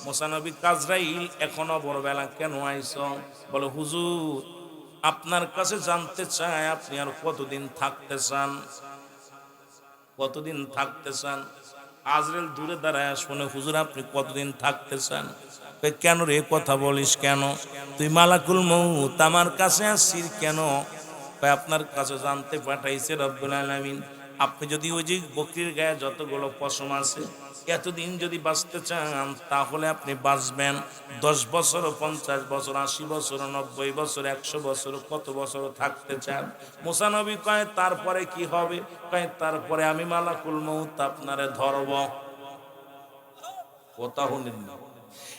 মুসা নবী আজরাইল এখনো ভোরবেলা কেন আইছো? বলে হুজুর আপনার কাছে জানতে চাই আপনি আর কতদিন থাকতে চান, কতদিন থাকতে চান? আজরাইল দূরে দাঁড়ায় শুনে, হুজুর আপনি কতদিন থাকতে চান? কেন রে কথা বলিস কেন? তুই মালাকুল মউত আমার কাছে আসছিস কেন? আপনার কাছে জানতে পাঠাইছে রব্বুল আলামিন, আপনি যদি ওই যে বকরির গায়ে যতগুলো পশম আছে এতদিন যদি বাঁচতে চান তাহলে আপনি বাঁচবেন 10 বছর, 50 বছর, 80 বছর, 90 বছর, 100 বছর, কত বছর থাকতে চান? মুসা নবী কয় তারপরে কি হবে? কয় তারপরে আমি মালাকুল মউত আপনারে ধরব। কথা শুনেন না,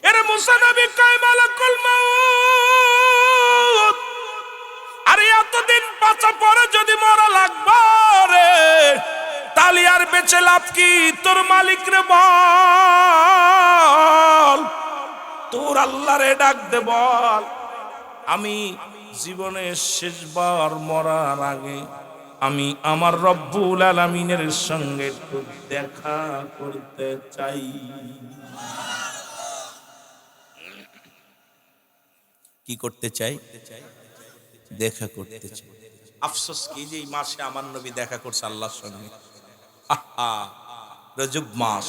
এরে মুসা নবী কয় মালাকুল মউত আরে এতদিন বাঁচা পরে যদি মরা লাগবে রে, তাহলে আর বেঁচে লাভ কি? তোর মালিক রে বল, তোর আল্লাহ রে ডাক দে, বল আমি জীবনের শেষবার মরার আগে আমি আমার রব্বুল আলামিনের সঙ্গে একটু দেখা করতে চাই। কি করতে চাই? দেখা করতে চাই। আফসোস কি যে এই মাসে আমার নবী দেখা করছে আল্লাহর সঙ্গে। আহা, রজব মাস,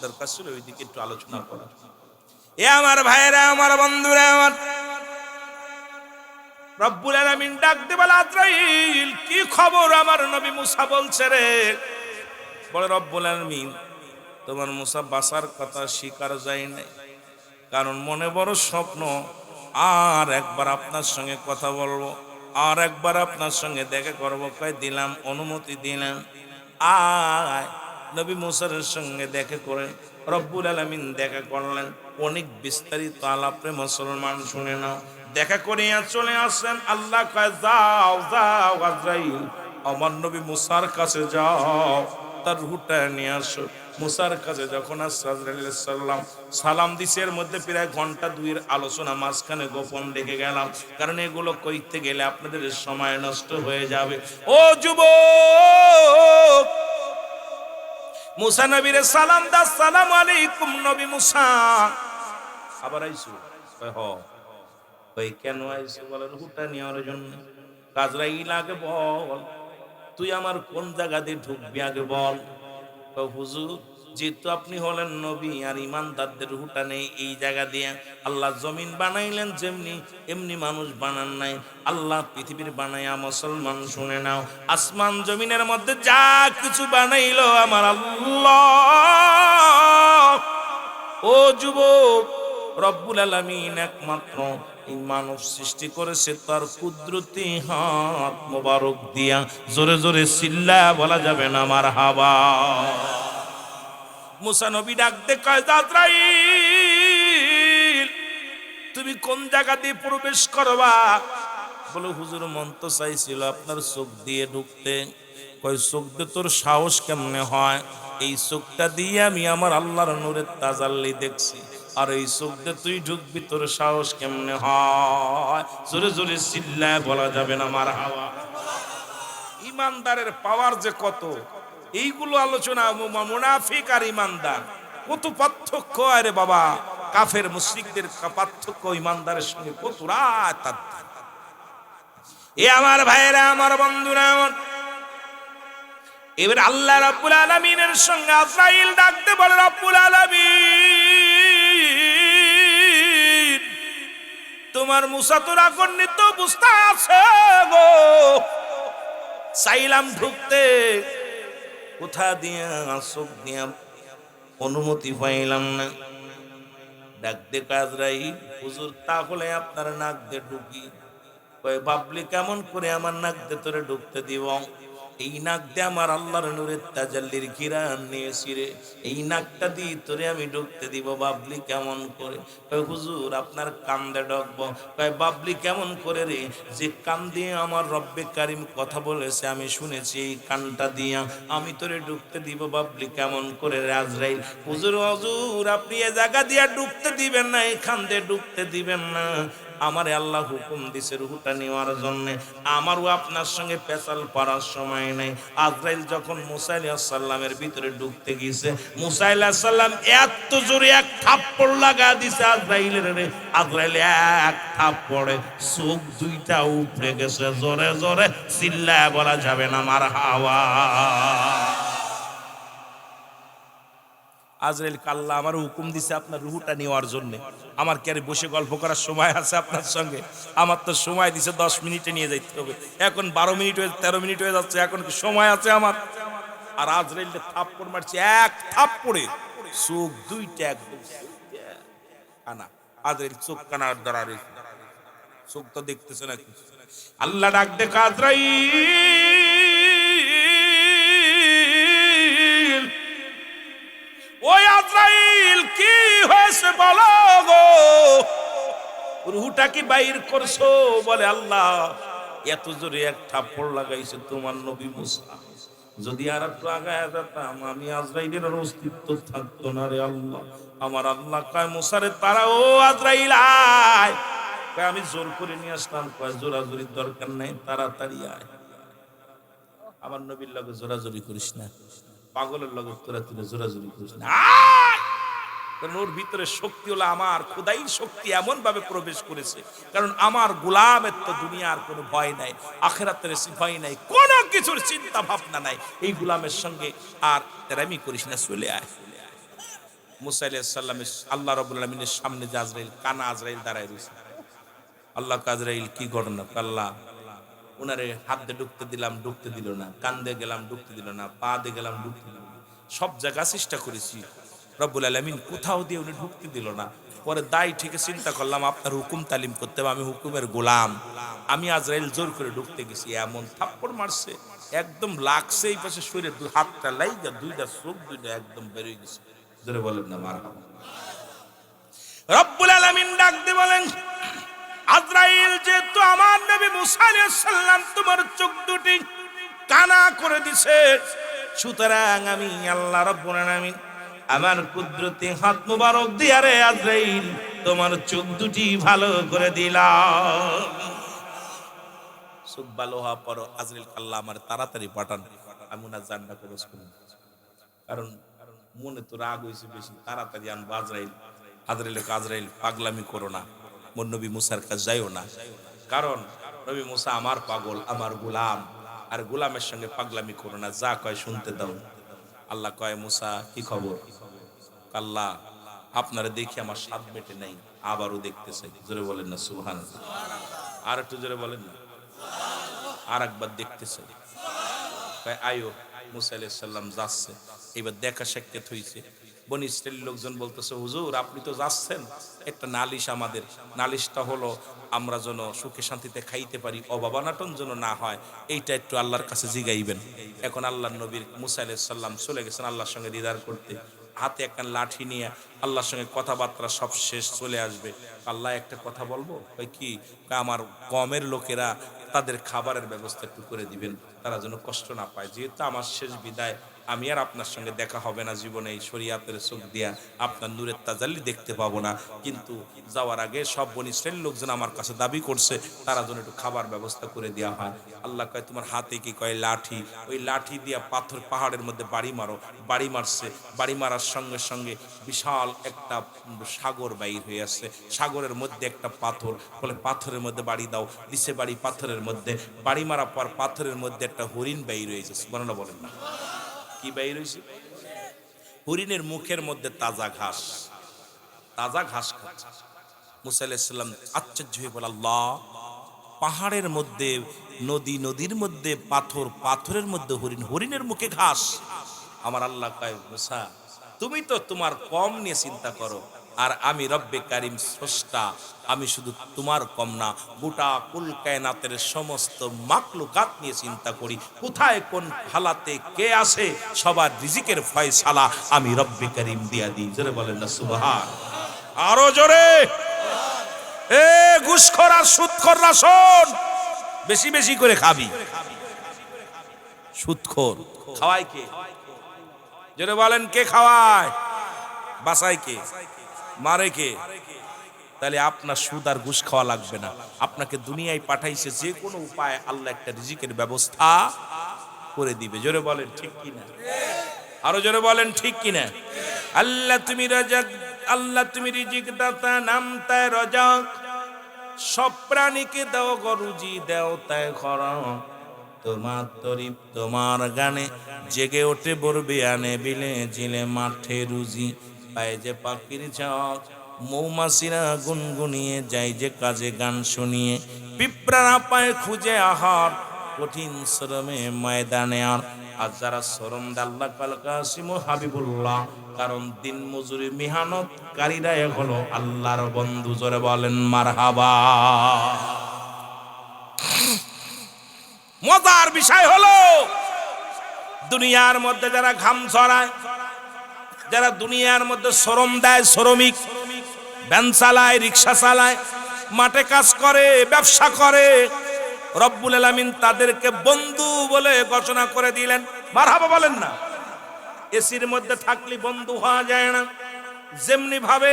দরকার ছিল ওইদিকে একটু আলোচনা করা। এ আমার ভাইরা, আমার বন্ধুরা, আমার রব্বুল আলামিন ডাক দিয়ে বলে আজরাইল কি খবর? আমার নবী মুসা বলছে রে। বলে রব্বুল আলামিন তোমার মুসা বাসার কথা স্বীকার যায় নাই, কারণ মনে বড় স্বপ্ন, আর একবার আপনার সঙ্গে কথা বলবো, আর একবার আপনার সঙ্গে দেখা করবো। কয় দিলাম, অনুমতি দিলাম, আয়। নবী মুসার সঙ্গে দেখা করে রব্বুল আলামিন দেখা করলেন। অনেক বিস্তারিত আলাপে মুসলমান শুনে নাও। দেখা করিয়া চলে আসেন। আল্লাহ কয় যাও যাও আজরাইল আমার নবী মুসার কাছে যাও, তার রূহটা নিয়ে আসো। মুসার কাছে যখন সাল্লাম সালাম দিছে, এর মধ্যে প্রায় ঘন্টা দুইয়ের আলোচনা মাঝখানে গোপন রেখে গেলাম, কারণ এগুলো কইতে গেলে আপনাদের সময় নষ্ট হয়ে যাবে। ও যুবক, মুসা নবীরে সালাম দা, সালাম আলাইকুম নবী মুসা। আবার আইসু? হ। ওই কেন আইসু? বলে রূহটা নেওয়ার জন্য। আজরাইল আগে বল তুই আমার কোন জায়গা দিয়ে ঢুকবি আগে বল। হুজুর যেহেতু আপনি হলেন নবী আর ইমানদারদের রূহটা নেই এই জায়গা দিয়ে। আল্লাহ জমিন বানাইলেন যেমনি, এমনি মানুষ বানান নাই। আল্লাহ পৃথিবীর বানাইয়া মুসলমান শুনে নাও, আসমান জমিনের মধ্যে যা কিছু বানাইলো আমার আল্লাহ। ও যুবক, রব্বুল আলামিন একমাত্র এই মানব সৃষ্টি করেছে তার কুদরতি হাত মোবারক দিয়া। জোরে জোরে চিল্লা বলা যাবে না মারহাবা। মুসা নবী ডাক দে কয় আজরাইল তুমি কোন জায়গা দিয়ে প্রবেশ করবা? বলে হুজুর মন তো চাইছিল আপনার চোখ দিয়ে ঢুকতে। কয় চোখ দিয়ে তোর সাহস কেমনে হয়? এই চোখটা দিয়ে আমি আমার আল্লাহর নূরের তাজাল্লি দেখছি, আর এই চোখ দিয়ে তুই ঢুকবি, তোর সাহস কেমনে হয়? জোরে জোরে চিল্লায় বলা যাবে না মারহাবা। ইমানদারের পাওয়ার যে কত, এইগুলো আলোচনা। মুনাফিক আর ইমানদার কত পার্থক্য! আরে বাবা, কাফের মুশরিকদের পার্থক্য ইমানদারের সঙ্গে কত রাত। এ আমার ভাইরা, আমার বন্ধুরা, এবার আল্লাহ রাব্বুল আলামিনের সঙ্গে আজরাইল ডাকতে বলে রাব্বুল আলামিন তোমার মুসা তো রাগান্বিত অবস্থা আছে গো। চাইলাম ঢুকতে, কোথা দিয়া চোখ দিয়া অনুমতি পাইলাম না। ডাক দে আজরাইল হুজুর তাহলে আপনার নাক দিয়ে ঢুকি। কয় বাবলি কেমন করে আমার নাক দিয়ে তোরে ঢুকতে দিব? এই নাক দিয়ে আমার আল্লাহর নূরের তাজাল্লির ঘিরান নিয়েছি রে, এই নাকটা দিয়ে তোরে আমি ঢুকতে দিব। বাবলি কেমন করে? কয় হুজুর আপনার কান দিয়ে ঢুকবো। কয় বাবলি কেমন করে রে? যে কান দিয়ে আমার রব্বে কারিম কথা বলেছে আমি শুনেছি, এই কানটা দিয়া আমি তোরে ঢুকতে দিব। বাবলি কেমন করে রে? আজরাইল হুজুর হুজুর আপনি এ জায়গা দিয়ে ঢুকতে দিবেন না, এখান দিয়ে ঢুকতে দিবেন না, আমারে আল্লাহ হুকুম দিছে রুহটা নেওয়ার জন্য, আমারও আপনার সঙ্গে পেঁচাল পারার সময় নেই। আজরাইল যখন মুসা আলাইহিস সালামের ভিতরে ঢুকতে গিয়েছে, মুসা আলাইহিস সালাম এত জোরে এক থাপ্পড় লাগা দিছে আজরাইলের রে। আজরাইল এক থাপ্পড়ে চোখ দুইটা উপড়ে গেছে। জোরে জোরে চিল্লায় বলা যাবে না মারহাবা। আজরাইল কাল্লা আমার হুকুম দিছে আপনার রুহটা নেওয়ার জন্য। আমার কি আর বসে গল্প করার সময় আছে আপনার সঙ্গে? আমার তো সময় দিছে 10 মিনিটে নিয়ে যাইতে হবে, এখন 12 মিনিট হয়ে 13 মিনিট হয়ে যাচ্ছে, এখন কি সময় আছে আমার? আর আজরাইল থাপ্পড় মারছে, এক থাপ্পড়ে চোখ দুইটা একদম কানা। আজরাইল চোখ কানার দ্বারা চোখ তো দেখতেছে না। আল্লাহ ডাক দেখা আজরাইল, ওই আজরাইল কি হয়েছে বলো গো, রুহটা কি বাইর করছো? বলে আল্লাহ এত জোরে এক থাপ্পড় লাগাইছে তোমার নবী মুসা, যদি আর একটু আগায় যেতাম আমি আজরাইলের অস্তিত্ব থাকতো না রে আল্লাহ। আমার আল্লাহ কয় মুসারে তারা, ও আজরাইল আয়। কয় আমি জোর করে নিয়ে আসলাম। কয় জোরাজুরির দরকার নাই, তাড়াতাড়ি আয়। আমার নবীর লগে জোরাজুরি করিস না, পাগলের লগে তোরা তুলে জোরাজুরি করিস না। কারণ ওর ভিতরে শক্তি হলো আমার খোদাই শক্তি এমন ভাবে প্রবেশ করেছে, কারণ আমার গোলামের তো দুনিয়ার কোনো ভয় নাই, আখিরাতের ভয় নাই, কোনো কিছুর চিন্তা ভাবনা নাই। এই গোলামের সঙ্গে আর তেরামি করিস না, চলে আয়। মুসা আলাইহিস সালামের আল্লাহ রাব্বুল আলামিনের সামনে যে আজরাইল, কানা আজরাইল দাঁড়ায় রয়েছে। আল্লাহ আজরাইল কি ঘটনা? আল্লাহ ওনারে হাত দিয়ে ঢুকতে দিলাম, ঢুকতে দিল না, কান দিয়ে গেলাম, ঢুকতে দিল না, পা দিয়ে গেলাম, ঢুকতে দিল না, সব জায়গা চেষ্টা করেছি, রব্বুল আলামিন কোথাও দিয়ে উনি ঢুকতে দিল না। পরে দায় ঠিক চিন্তা করলাম আপনার হুকুম তালিম করতে হবে, আমি হুকুমের গোলাম। আমি আজরাইল জোর করে ঢুকতে গেছি, এমন থাপ্পড় মারছে একদম লাগছে এই পাশে শরীরে, দুই হাতটা লাইগা দুইটা চোখ দুইটা একদম বেরিয়ে গেছে। জোরে বলেন না মারহাবা। রব্বুল আলামিন ডাক দিয়ে বলেন, আজরাইল যেহেতু আমার নবী মুসা আলাইহিস সালাম তোমার চোখ দুটি কানা করে দিছে, সুতরাং আমি আল্লাহ রাব্বুল আলামিন আমার কুদরতি হাত মুবারক দিয়া রে আজরাইল তোমার চোখ দুটি ভালো করে দিলাম। চোখ ভালো হওয়ার পর আজরাইল আল্লাহ আমার তাড়াতাড়ি পাঠান, আমি ওনার জানটা কবজ করব, কারণ মনে তো রাগ হয়েছে বেশি, তাড়াতাড়ি আনবো আজরাইল। আজরাইল পাগলামি করো না, মোর নবী মুসার কাছে যাইও না, কারণ নবী মুসা আমার পাগল, আমার গোলাম, আর গোলামের সঙ্গে পাগলামি করো না, যা কয় শুনতে দাও। আল্লাহ কয় মুসা কি খবর? আল্লাহ আপনারা দেখি আমার স্বাদ মেটে নাই, আবারও দেখতে চাই। জোরে বলেন না সুবহানাল্লাহ। আর একটু জোরে বলেন না, আর একবার দেখতে চাই। আয়ো মুসা আলাইহিস সালাম যাচ্ছে, এবার দেখা সাক্ষাৎ হইছে। বনি ইসরাইলের লোকজন বলতেছে, হুজুর আপনি তো যাচ্ছেন, একটা নালিশ আমাদের, নালিশটা হলো আমরা যেন সুখে শান্তিতে খাইতে পারি, অভাবানাটন যেন না হয়, এইটা একটু আল্লাহর কাছে জিগাইবেন। এখন আল্লাহর নবীর মুসা আলাইহিস সালাম চলে গেছেন আল্লাহর সঙ্গে দিদার করতে, হাতে একটা লাঠি নিয়ে আল্লাহর সঙ্গে কথাবার্তা সব শেষ, চলে আসবে। আল্লাহ একটা কথা বলবো, ওই কি? আমার কমের লোকেরা তাদের খাবারের ব্যবস্থা একটু করে দিবেন, তারা যেন কষ্ট না পায়, যেহেতু আমার শেষ বিদায়, আমি আর আপনার সঙ্গে দেখা হবে না জীবনে, এই শরীয়তের চোখ দিয়া আপনার নূরের তাজাল্লি দেখতে পাবো না, কিন্তু যাওয়ার আগে সব বনি ইসরাইলের লোকজন আমার কাছে দাবি করছে তারা যেন একটু খাবার ব্যবস্থা করে দেওয়া হয়। আল্লাহ কয় তোমার হাতে কি? কয় লাঠি। ওই লাঠি দিয়া পাথর পাহাড়ের মধ্যে বাড়ি মারো। বাড়ি মারছে, বাড়ি মারার সঙ্গে সঙ্গে বিশাল একটা সাগর বাইর হয়ে আসছে, সাগরের মধ্যে একটা পাথর, বলে পাথরের মধ্যে বাড়ি দাও, দিছে বাড়ি পাথরের মধ্যে, বাড়ি মারার পর পাথরের মধ্যে একটা হরিণ বাইর হয়েছে। সুবহানাল্লাহ বলেন না, কি বাইর হয়েছে? হরিণের মুখের মধ্যে তাজা ঘাস, তাজা ঘাস খাচ্ছে। মুসা আলাইহিস সালাম আশ্চর্য হয়ে বলে, আল্লাহ পাহাড়ের মধ্যে নদী, নদীর মধ্যে পাথর, পাথরের মধ্যে হরিণ, হরিণের মুখে ঘাস। আমার আল্লাহ কয়, মুসা তুমি তো তোমার কম নিয়ে চিন্তা করো, আর আমি রব্বে কারিম স্রষ্টা, আমি শুধু তোমার কম না, গোটা কুল কায়নাতের সমস্ত মাখলুকাত নিয়ে চিন্তা করি, কোথায় কোন হালাতে কে আসে, সবার রিজিকের ফয়সালা আমি রব্বে কারিম দিয়া দিই। জোরে বলেন না সুবহান। আরো জোরে। এ ঘুষখোর আর সুদখোররা শোন, বেশি বেশি করে খাবি। সুদখোর খাওয়ায় কে? জোরে বলেন কে খাওয়ায়? বাসায় কে? মারে কে? তাহলে আপনার সুদ আর ঘুষ খাওয়া লাগবে না। আপনাকে দুনিয়ায় পাঠাইছে, যে কোনো উপায় আল্লাহ একটা রিজিকের ব্যবস্থা করে দিবে। জোরে বলেন ঠিক কিনা, আরো জোরে বলেন ঠিক কিনা। আল্লাহ তুমি রাজাক, আল্লাহ তুমি রিজিক দাতা, নাম তাই রাজাক। সব প্রাণীকে দাও গরুজি, দাও তাই খরা। তোমার তরিপ তোমার গানে জেগে ওঠে বরবে আনে, বিলে জিলে মাঠে রুজি পায় যে পাখির ঝাঁক। মৌমাছিরা গুনগুনিয়ে যায় যে কাজে গান শুনিয়ে, পিঁপড়ারা পায় খুঁজে আহার কঠিন শ্রমে ময়দানে। আর যারা শ্রম দাল্লা কালকাসিম হাবিবুল্লাহ, কারণ দিন মজুরি মেহনতকারীরা হলো আল্লাহর বন্ধু। জোরে বলেন মারহাবা। মজার বিষয় হলো, দুনিয়ার মধ্যে যারা ঘাম ঝরায়, যারা দুনিয়ার মধ্যে শ্রম দেয়, শ্রমিক, ভ্যান চালায়, রিক্সা চালায়, মাঠে কাজ করে, ব্যবসা করে, রব্বুল আলামিন তাদেরকে বন্ধু বলে ঘোষণা করে দিলেন। মারহাবা বলেন না। এসির মধ্যে থাকলে বন্ধু হওয়া যায় না। যেমনি ভাবে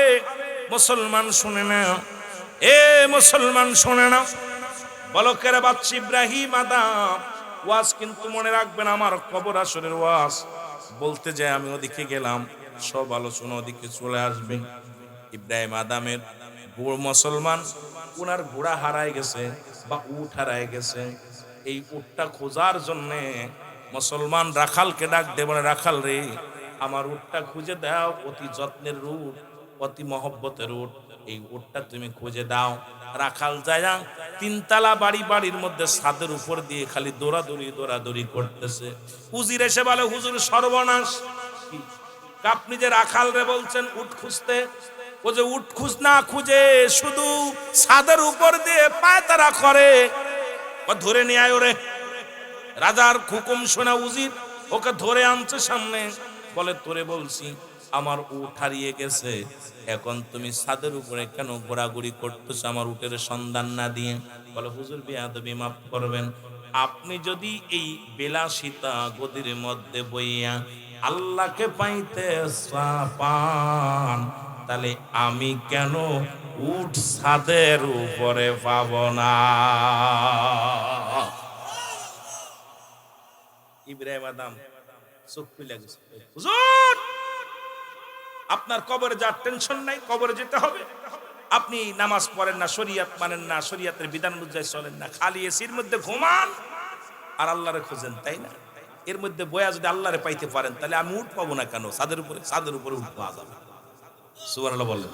মুসলমান শুনে না, এ মুসলমান শুনে না, বলকের বাচ্চা ইব্রাহিম আদম ওয়াজ কিন্তু মনে রাখবেন, আমার কবর আসরের ওয়াজ বলতে যায় আমি ওদিকে গেলাম, সব আলোচনা ওদিকে চলে আসবে। ইব্রাহিম আদমের মুসলমান ওনার ঘোড়া হারায় গেছে বা উট হারায় গেছে। এই উটটা খোঁজার জন্য মুসলমান রাখালকে ডাক দে, বলে রাখাল রে, আমার উটটা খুঁজে দাও। অতি যত্নের উট, অতি মহব্বতের উট, এই উটটা তুমি খুঁজে দাও। রাখাল যায়, তিনতলা বাড়ি, বাড়ির মধ্যে ছাদের উপর দিয়ে খালি দৌড়াদৌড়ি করতেছে। উজির এসে বলে, হুজুর সর্বনাশ। আপনি যে রাখাল রে বলছেন উট খুঁজতে, ও যে উট খুঁজ না খুঁজে শুধু ছাদের উপর দিয়ে পায়তারা করে, ও ধরে নিয়ে আয় ওরে। রাজার হুকুম শোনা উজির ওকে ধরে আনছে সামনে, বলে তোরে বলছি আমার উট হারিয়ে গেছে, এখন তুমি ছাদের উপরে কেন ঘোরাঘুরি করতেছ আমার উটের সন্ধান না দিয়ে? বলে হুজুর বেয়াদবি মাফ করবেন, আপনি যদি এই বিলাসিতা গদির মধ্যে বইয়া আল্লাহকে পাইতে পান, তাহলে আমি কেন উট ছাদের উপরে পাব না? ইব্রাহিম আদম চোখ খুলে গেছে, হুজুর আপনার কবরে যার টেনশন নাই, কবরে যেতে হবে। আপনি নামাজ পড়েন না, শরীয়ত মানেন না, শরীয়তের বিধান অনুযায়ী চলেন না, খালি এসির মধ্যে ঘুমান আর আল্লাহরে খোঁজেন, তাই না? এর মধ্যে বয়া যদি আল্লাহরে পাইতে পারেন, তাহলে আমি উঠ পাবো না কেন? ছাদের উপরে উঠ পাওয়া যাবে। সুবহানাল্লাহ বললেন।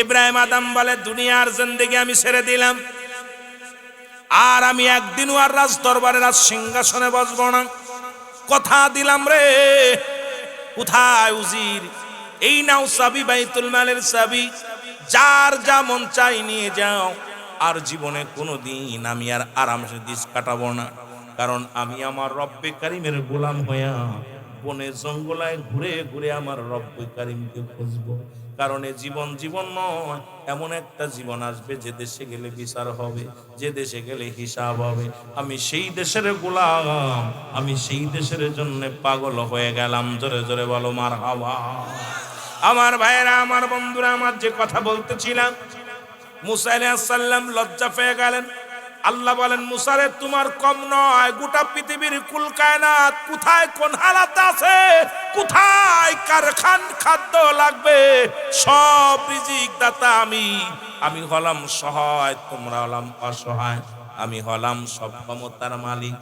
ইব্রাহিম আদম বলে, দুনিয়ার জিন্দেগি আমি ছেড়ে দিলাম, আর আমি একদিনও আর রাজ দরবারে, রাজ সিংহাসনে বসবো না। কথা দিলাম রে। কোথায় উজির? এই নাও চাবি, বাইতুল মালের চাবি, যার যা মন চাই নিয়ে যাও। আর জীবনে কোনোদিন আমি আর আরামসে দিন কাটাবো না, কারণ আমি আমার রব্বে কারিমের গোলাম হইয়া বনে জঙ্গলায় ঘুরে ঘুরে আমার রব্বে কারিমকে খুঁজবো। কারণ এ জীবন জীবন নয়, এমন একটা জীবন আসবে যে দেশে গেলে বিচার হবে, যে দেশে গেলে হিসাব হবে। আমি সেই দেশের গোলাম, আমি সেই দেশের জন্য পাগল হয়ে গেলাম। জোরে জোরে বলো মারহাবা। আমার ভাইয়েরা, আমার বন্ধুরা, আমার যে কথা বলতেছিলাম, মুসা আলাইহিস সালাম লজ্জা পেয়ে গেলেন। আল্লাহ বলেন, মুসা রে তোমার কম নয়, গোটা পৃথিবীর কুল কায়নাত কোথায় কোন হালাতে আছে, কোথায় কার খাদ্য লাগবে, সব রিজিক দাতা আমি হলাম সহায়, তোমরা হলাম অসহায়। আমি হলাম সব ক্ষমতার মালিক,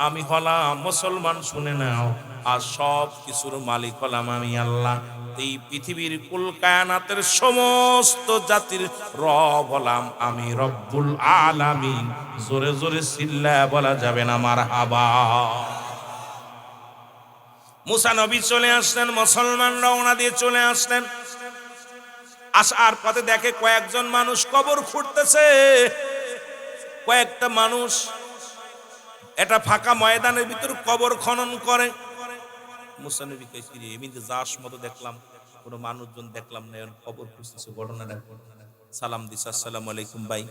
আমি হলাম মুসলমান শুনে নাও, আর সব কিছুর মালিক হলাম আমি আল্লাহ। এই পৃথিবীর কুল কায়নাতের সমস্ত জাতির রব হলাম আমি, রব্বুল আলামিন। জোরে জোরে চিল্লায়া বলা যাবে না মারহাবা। মুসা নবী চলে আসলেন, মুসলমান রওনা দিয়ে চলে আসলেন। আসার পথে দেখে কয়েকজন মানুষ কবর খুঁড়তেছে। কয়েকটা মানুষ এটা ফাঁকা ময়দানের ভিতর কবর খনন করে। মুসা নবী কইছে, এমনিতে যাস মতো দেখলাম, কোনো মানুষজন দেখলাম না, কবর খুঁজতেছে। ঘটনাটা সালাম দিছে, আসসালামু আলাইকুম ভাই,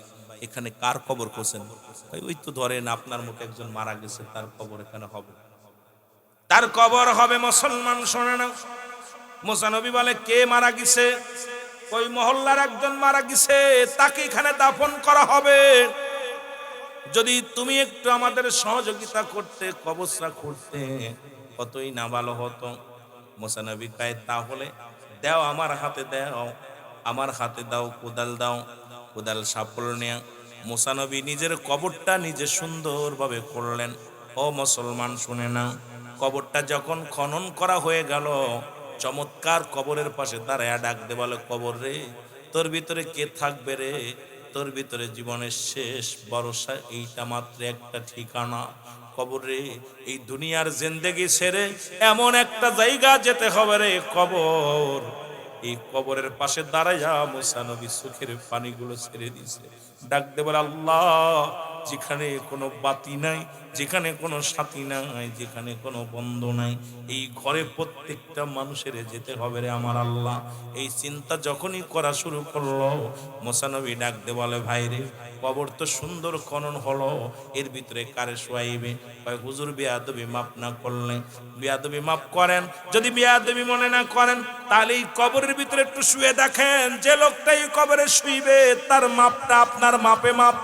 এখানে কার কবর খুঁজছেন? ভাই ওই তো ধরেন আপনার মতো একজন মারা গেছে, তার কবর এখানে হবে, তার কবর হবে। মুসলমান শোনে না। মুসা নবী বলে, কে মারা গেছে? ওই মহল্লার একজন মারা গেছে, তাকে এখানে দাফন করা হবে। যদি তুমি একটু আমাদের সহযোগিতা করতে, কবরটা করতে, কতই না ভালো হতো। মুসা নবী কয় তাহলে দাও, আমার হাতে দাও, আমার হাতে দাও, কোদাল দাও। কোদাল সাপড় নিয়ে মুসা নবী নিজের কবরটা নিজে সুন্দরভাবে করলেন। ও মুসলমান শুনে নাও, কবরটা যখন খনন করা হয়ে গেল, চমৎকার কবরের পাশে দাঁড়ায়া ডাক দে, বলে কবর রে, তোর ভিতরে কে থাকবে রে? তোর ভিতরে জীবনের শেষ ভরসা এইটা মাত্র একটা ঠিকানা, কবর রে। এই দুনিয়ার জিন্দেগি ছেড়ে এমন একটা জায়গা যেতে হবে রে, কবর। এই কবরের পাশে দাঁড়াইয়া মুসা নবী চোখের পানিগুলো ছেড়ে দিছে, ডাক দে বলে আল্লাহ, যেখানে কোনো বাতি নাই, যেখানে কোনো সাথী নাই, যেখানে কোনো বন্ধু নাই, এই ঘরে প্রত্যেকটা মানুষের যেতে হবে রে আমার আল্লাহ। এই চিন্তা যখনই করা শুরু করলো, মুসা নবী ডাক দে বলে ভাই রে, কবর তো সুন্দর খনন হলো, এর ভিতরে কারে শোয়াইবে? কয় হুজুর বেয়াদবি মাফ না করলে, বেয়াদবি মাফ করেন। যদি বেয়াদবি মনে না করেন, তাহলে এই কবরের ভিতরে একটু শুয়ে দেখেন, যে লোকটাই কবরে শুইবে তার মাপটা আপনার মাপে মাপ।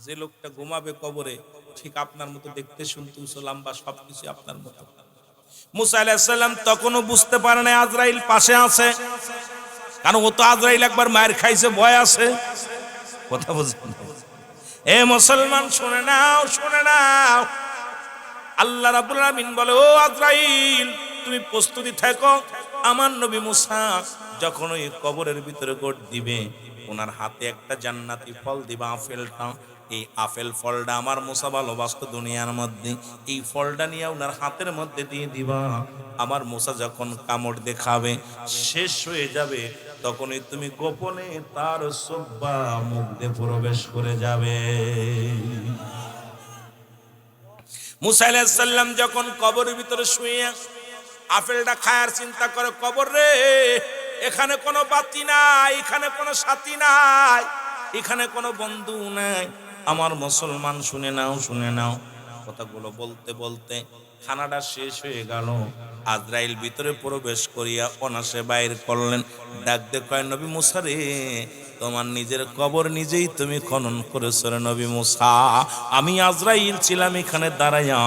যে লোকটা ঘুমাবে কবরে, ঠিক আপনার মতো দেখতে, শুনতে, লম্বা, সবকিছু আপনার মতো। মুসা আলাইহিস সালাম তখনও বুঝতে পারে না আজরাইল পাশে আছে, কারণ ও তো আজরাইল একবার মায়ের খাইছে, ভয় আছে। কথা বুঝছেন? এ মুসলমান শুনে নাও, শুনে নাও, আল্লাহ রাব্বুল আলামিন বলে ও আজরাইল, তুমি প্রস্তুতি থাকো। আমার নবী মুসা যখন ওই কবরের ভিতরে গোট দিবে, ওনার হাতে একটা জান্নাতি ফল দিবা, আপেলটা। এই আপেল ফলটা আমার মুসা ভালোবাসতো দুনিয়ার মধ্যে, এই ফলটা নিয়ে ওনার হাতের মধ্যে দিয়ে দিবা। আমার মুসা যখন কামড় দেখাবে, শেষ হয়ে যাবে, তখনই তুমি গোপনে তার সুব্বা মুখ দিয়ে প্রবেশ করে যাবে। মুসা আলাইহিস সালাম যখন কবরের ভিতরে শুয়ে আপেলটা খায়ার চিন্তা করে, কবর রে, এখানে কোনো বাতি নাই, এখানে কোনো সাথী নাই, এখানে কোনো বন্ধু নাই। আমার মুসলমান শুনে নাও, শুনে নাও, কথাগুলো বলতে বলতে খানাটা শেষ হয়ে গেল। আজরাইল ভিতরে প্রবেশ করিয়া অনাসে বাইর করলেন, ডাক দে কয় নবী মুসা রে, তোমার নিজের কবর নিজেই তুমি খনন করেছো রে নবী মুসা। আমি আজরাইল ছিলাম এখানে দাঁড়াইয়া,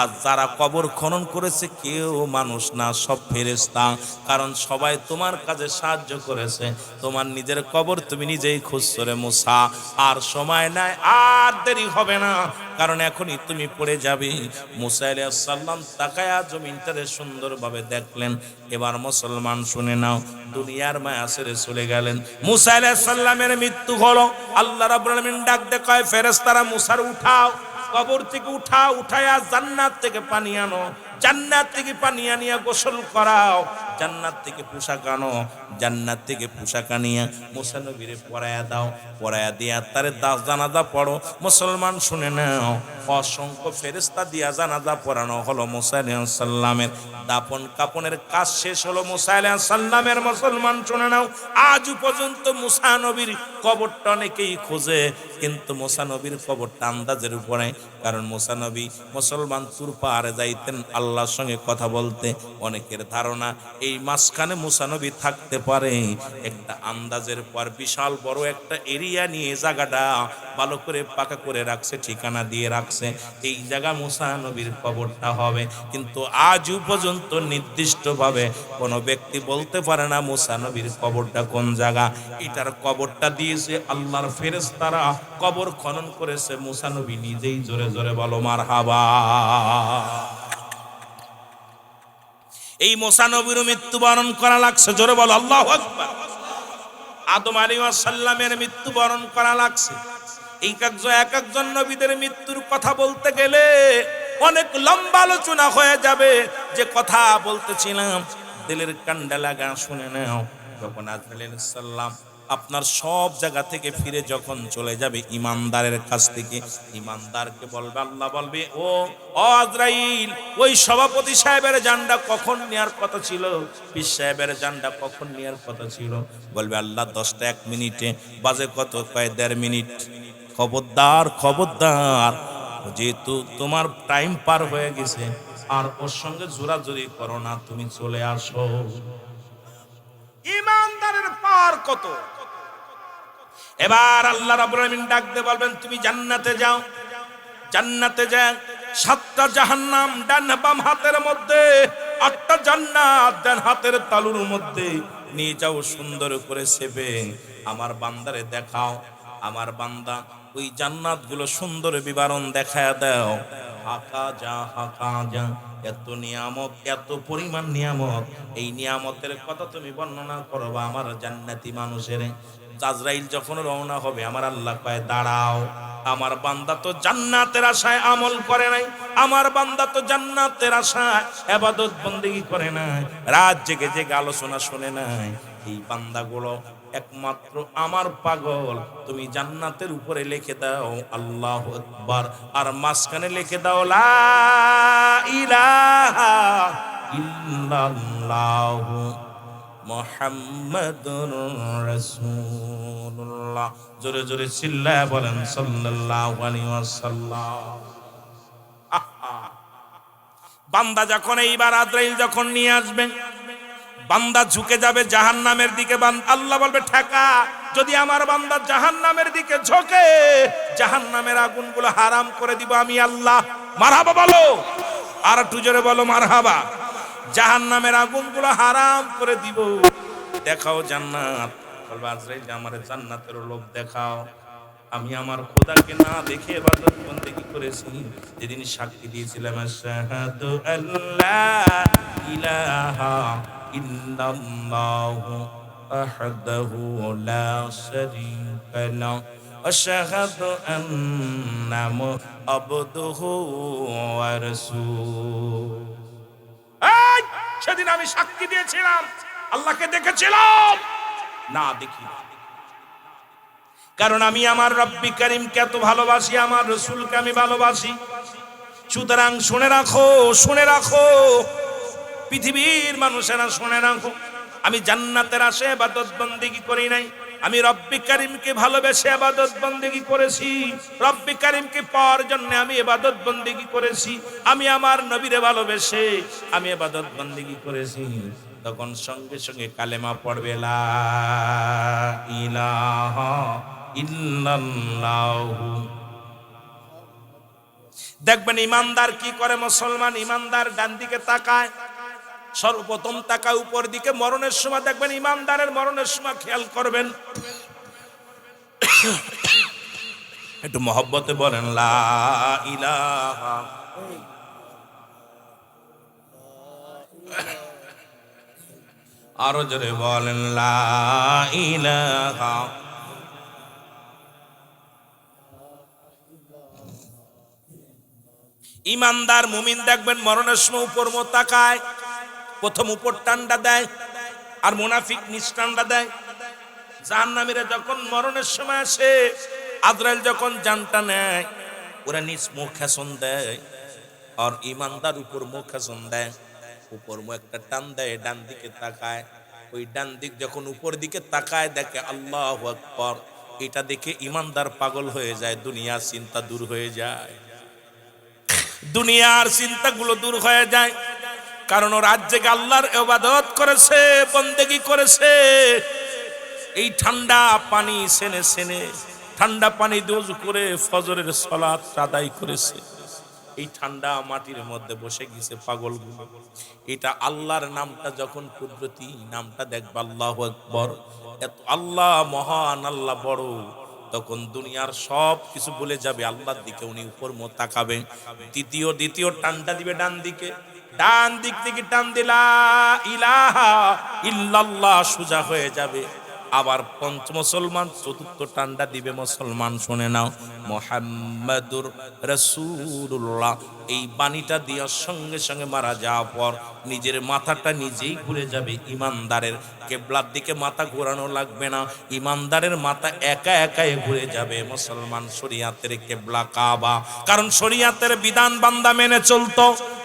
আর যারা কবর খনন করেছে কেউ মানুষ না, সব ফেরেশতা, কারণ সবাই তোমার কাজে সাহায্য করেছে। তোমার নিজের কবর তুমি নিজেই খুঁজছো রে মুসা, আর সময় নাই, আর দেরি হবে না, কারণ এখনই তুমি পড়ে যাবে। মুসা আলাইহিস সালাম তাকায়া জমিনটারে সুন্দরভাবে দেখলেন। এবার মুসলমান শুনে নাও, দুনিয়ার মায়া ছেড়ে চলে গেলেন। মুসা আলাইহিস সালামের মৃত্যু হলো। আল্লাহ রাব্বুল আলামিন ডাক দে কয় ফেরেশতারা মুসার উঠাও, কবর থেকে উঠাও, উঠায়া জান্নাত থেকে পানি আনো, জান্নাত থেকে পানি আনিয়া গোসল করাও, জান্নাত থেকে পোশাক আনো, জান্নাত থেকে পোশাক আনিয়া মুসা নবীরে পরায়া দাও, পরায়া দিয়া তারে জানাজা পড়ো। মুসলমান শুনে নাও, অসংখ্য ফেরেশতা দিয়া জানাজা পড়ানো হলো। মুসা আলাইহিস সালামের দাফন কাফনের কাজ শেষ হলো মুসা আলাইহিস সালামের। মুসলমান শুনে নাও, আজ পর্যন্ত মুসা নবীর কবরটা অনেকেই খোঁজে, কিন্তু মুসা নবীর কবরটা আন্দাজের উপরে, কারণ মুসা নবী মুসলমান তুর পাহাড়ে যাইতেন আল্লাহর সঙ্গে কথা বলতে। অনেকের ধারণা এই মাঝখানে মুসা নবী থাকতে পারে, একটা আন্দাজের পর বিশাল বড় একটা এরিয়া নিয়ে জায়গাটা ভালো করে পাকা করে রাখছে, ঠিকানা দিয়ে রাখছে, এই জায়গা মুসা নবীর কবরটা হবে। কিন্তু আজও পর্যন্ত নির্দিষ্টভাবে কোনো ব্যক্তি বলতে পারে না মুসা নবীর কবরটা কোন জায়গা। এটার কবরটা দিয়েছে আল্লাহর ফেরেশতারা, কবর খনন করেছে মুসা নবী নিজেই। জোরে জোরে বলো মারহাবা। এই মুসা নবীর মৃত্যুবরণ করা লাগছে, জোরে বলো আল্লাহু আকবার। আদম আলাইহিস সালামের মৃত্যুবরণ করা লাগছে। এই এক একজন নবীদের মৃত্যুর কথা বলতে গেলে অনেক লম্বা আলোচনা হয়ে যাবে। যে কথা বলতেছিলাম, দিলের কান্ডা লাগা শুনে নাও। যখন আজরাইল আলাইহিস সালাম আপনার সব জায়গা থেকে ফিরে যখন চলে যাবে ইমানদারের কাছ থেকে, ইমানদারকে বলবে, আল্লাহ বলবে, ও আজরাইল, ওই সভাপতি সাহেবের জানটা কখন নেয়ার কথা ছিল, পীর সাহেবের জানটা কখন নেয়ার কথা ছিল? বলবে আল্লাহ 10টা 1 মিনিটে। বাজে কত? কয় 1.5 মিনিট। খবরদার, খবরদার, যেহেতু তোমার টাইম পার হয়ে গেছে, আর ওর সঙ্গে জোরাজুরি করো না, তুমি চলে আসো। ইমানদারের পার কত। এবার আল্লাহ রাব্বুল আলামিন ডাক দিয়ে বলবেন তুমি জান্নাতে যাও। জান্নাতে যাও, 7টা জাহান্নাম ডান বাম হাতের মধ্যে, 8টা জান্নাত ডান হাতের তালুর মধ্যে নিয়ে যাও, সুন্দর করে সেবে আমার বান্দারে দেখাও। আমার বান্দা ওই জান্নাতগুলো সুন্দর বিবরণ দেখায়া দাও। হাকা যা এত নিয়ামত, এত পরিমাণ নিয়ামত, এই নিয়ামতের কথা তুমি বর্ণনা করবা আমার জান্নাতি মানুষের। আজরাইল যখন রওনা হবে আমার আল্লাহ কয় দাঁড়াও, আমার বান্দা তো জান্নাতের আশায় আমল করে নাই, আমার বান্দা তো জান্নাতের আশায় ইবাদত বندگی করে নাই, রাত জেগে জেগে আলোচনা শুনে নাই। এই বান্দাগুলো একমাত্র আমার পাগল। তুমি জান্নাতের উপরে লিখে দাও আল্লাহু আকবার, আর মাঝখানে লিখে দাও লা ইলাহা ইল্লাল্লাহু মুহাম্মাদুর রাসূলুল্লাহ। জোরে জোরে চিল্লায়া বলেন সাল্লাল্লাহু আলাইহি ওয়াসাল্লাম। বান্দা যখন এইবার আজরাইল যখন নিয়ে আসবে, বান্দা ঝুঁকে যাবে জাহান্নামের দিকে। আল্লাহ বলবে ঠেকা। যদি আমার বান্দা জাহান্নামের দিকে ঝোঁকে, জাহান্নামের আগুনগুলো হারাম করে দিব আমি আল্লাহ। মারহাবা বলো, আর একটু জোরে বলো মারহাবা। জাহান্নামের আগুনগুলো হারাম করে দিব। দেখাও জান্নাত। বলবে আজরাইল আমার জান্নাতের লোক দেখাও। আমি আমার খোদাকে না দেখে ইবাদত বন্দেগী করেছি, যেদিন সাক্ষী দিয়েছিলাম আশহাদু আল্লা ইলাহা ইল্লাল্লাহু আহাদাহু লা শারীকা লাহু আশহাদু আন্না আবদুহু ওয়া রাসূলুহু। সেদিন আমি সাক্ষী দিয়েছিলাম, আল্লাহকে দেখেছিলাম না দেখি, কারণ আমি আমার রব্বি করিমকে এত ভালোবাসি, আমার রাসূলকে আমি ভালোবাসি। সুতরাং শুনে রাখো, শুনে রাখো, পৃথিবীর মানুষেরা শুনে রাখো, আমি জান্নাতের আশায় ইবাদত বন্দেগী করি নাই, আমি রব্বি করিমকে ভালোবেসে ইবাদত বন্দেগী করেছি। রব্বি করিমকে পাওয়ার জন্য আমি ইবাদত বন্দেগী করেছি। আমি আমার নবীরে ভালোবেসে আমি ইবাদত বন্দেগী করেছি। তখন সঙ্গে সঙ্গে কালেমা পড়বে লা ইলাহা ইল্লাল্লাহু। দেখবেন ইমানদার কি করে, মুসলমান ইমানদার ডান দিকে তাকায়, সর্বপ্রথম তাকায় উপর দিকে। মরণের সময় দেখবেন ইমানদারের মরণের সময় খেয়াল করবেন, একটু মহব্বতে বলেন লা ইলাহা। আরো জোরে বলেন লা ইলাহা। ইমানদার মুমিন দেখবেন মরণের সময় উপর মুখ তাকায়, প্রথম উপর টান্ডা দেয়, আর মুনাফিক নিচ টান্ডা দেয়। জাহান্নামীরা যখন মরণের সময় আসে, আজরাইল যখন জানটা নেয়, ওরা নিচ মুখ খেসন দেয়, আর ইমানদার উপর মুখ খেসন দেয়। উপর মুখ একটা টান দেয়, ডান দিকে তাকায়। ওই ডান দিক যখন উপর দিকে তাকায় দেখে আল্লাহু আকবার, এটা দেখে ইমানদার পাগল হয়ে যায়, দুনিয়ার চিন্তা দূর হয়ে যায়, দুনিয়ার চিন্তাগুলো দূর হয়ে যায়। কারণ ও রাত জেগে আল্লাহর ইবাদত করেছে, বন্দেগী করেছে। এই ঠান্ডা পানি সেনে সেনে, ঠান্ডা পানি দিয়ে ওযু করে ফজরের সালাত আদায় করেছে। এই ঠান্ডা মাটির মধ্যে বসে গেছে পাগলগুলো। এটা আল্লাহর নামটা যখন কুদরতি নামটা দেখবে আল্লাহু আকবার, এত আল্লাহ মহান, আল্লাহ বড়, তখন দুনিয়ার সব কিছু ভুলে যাবে, আল্লাহর দিকে উনি উপর মুখ তাকাবে। দ্বিতীয় টানটা দিবে ডান দিকে, ডান দিক থেকে টান দিলা ইলাহা ইল্লাল্লাহ, সোজা হয়ে যাবে। আবার মুসলমান চতুর্থ টান্ডা দিবে, মুসলমান শুনে নাও, মুহাম্মাদুর রাসূলুল্লাহ। এই বাণীটা দেওয়ার সঙ্গে সঙ্গে মারা যাওয়ার পর নিজের মাথাটা নিজেই ঘুরে যাবে। ইমানদারের কিবলার দিকে মাথা ঘোরানো লাগবে না, ইমানদারের মাথা একা একাই ঘুরে যাবে। মুসলমান শরিয়াতের কিবলা কাবা, কারণ শরিয়াতের বিধান বান্দা মেনে চলতো,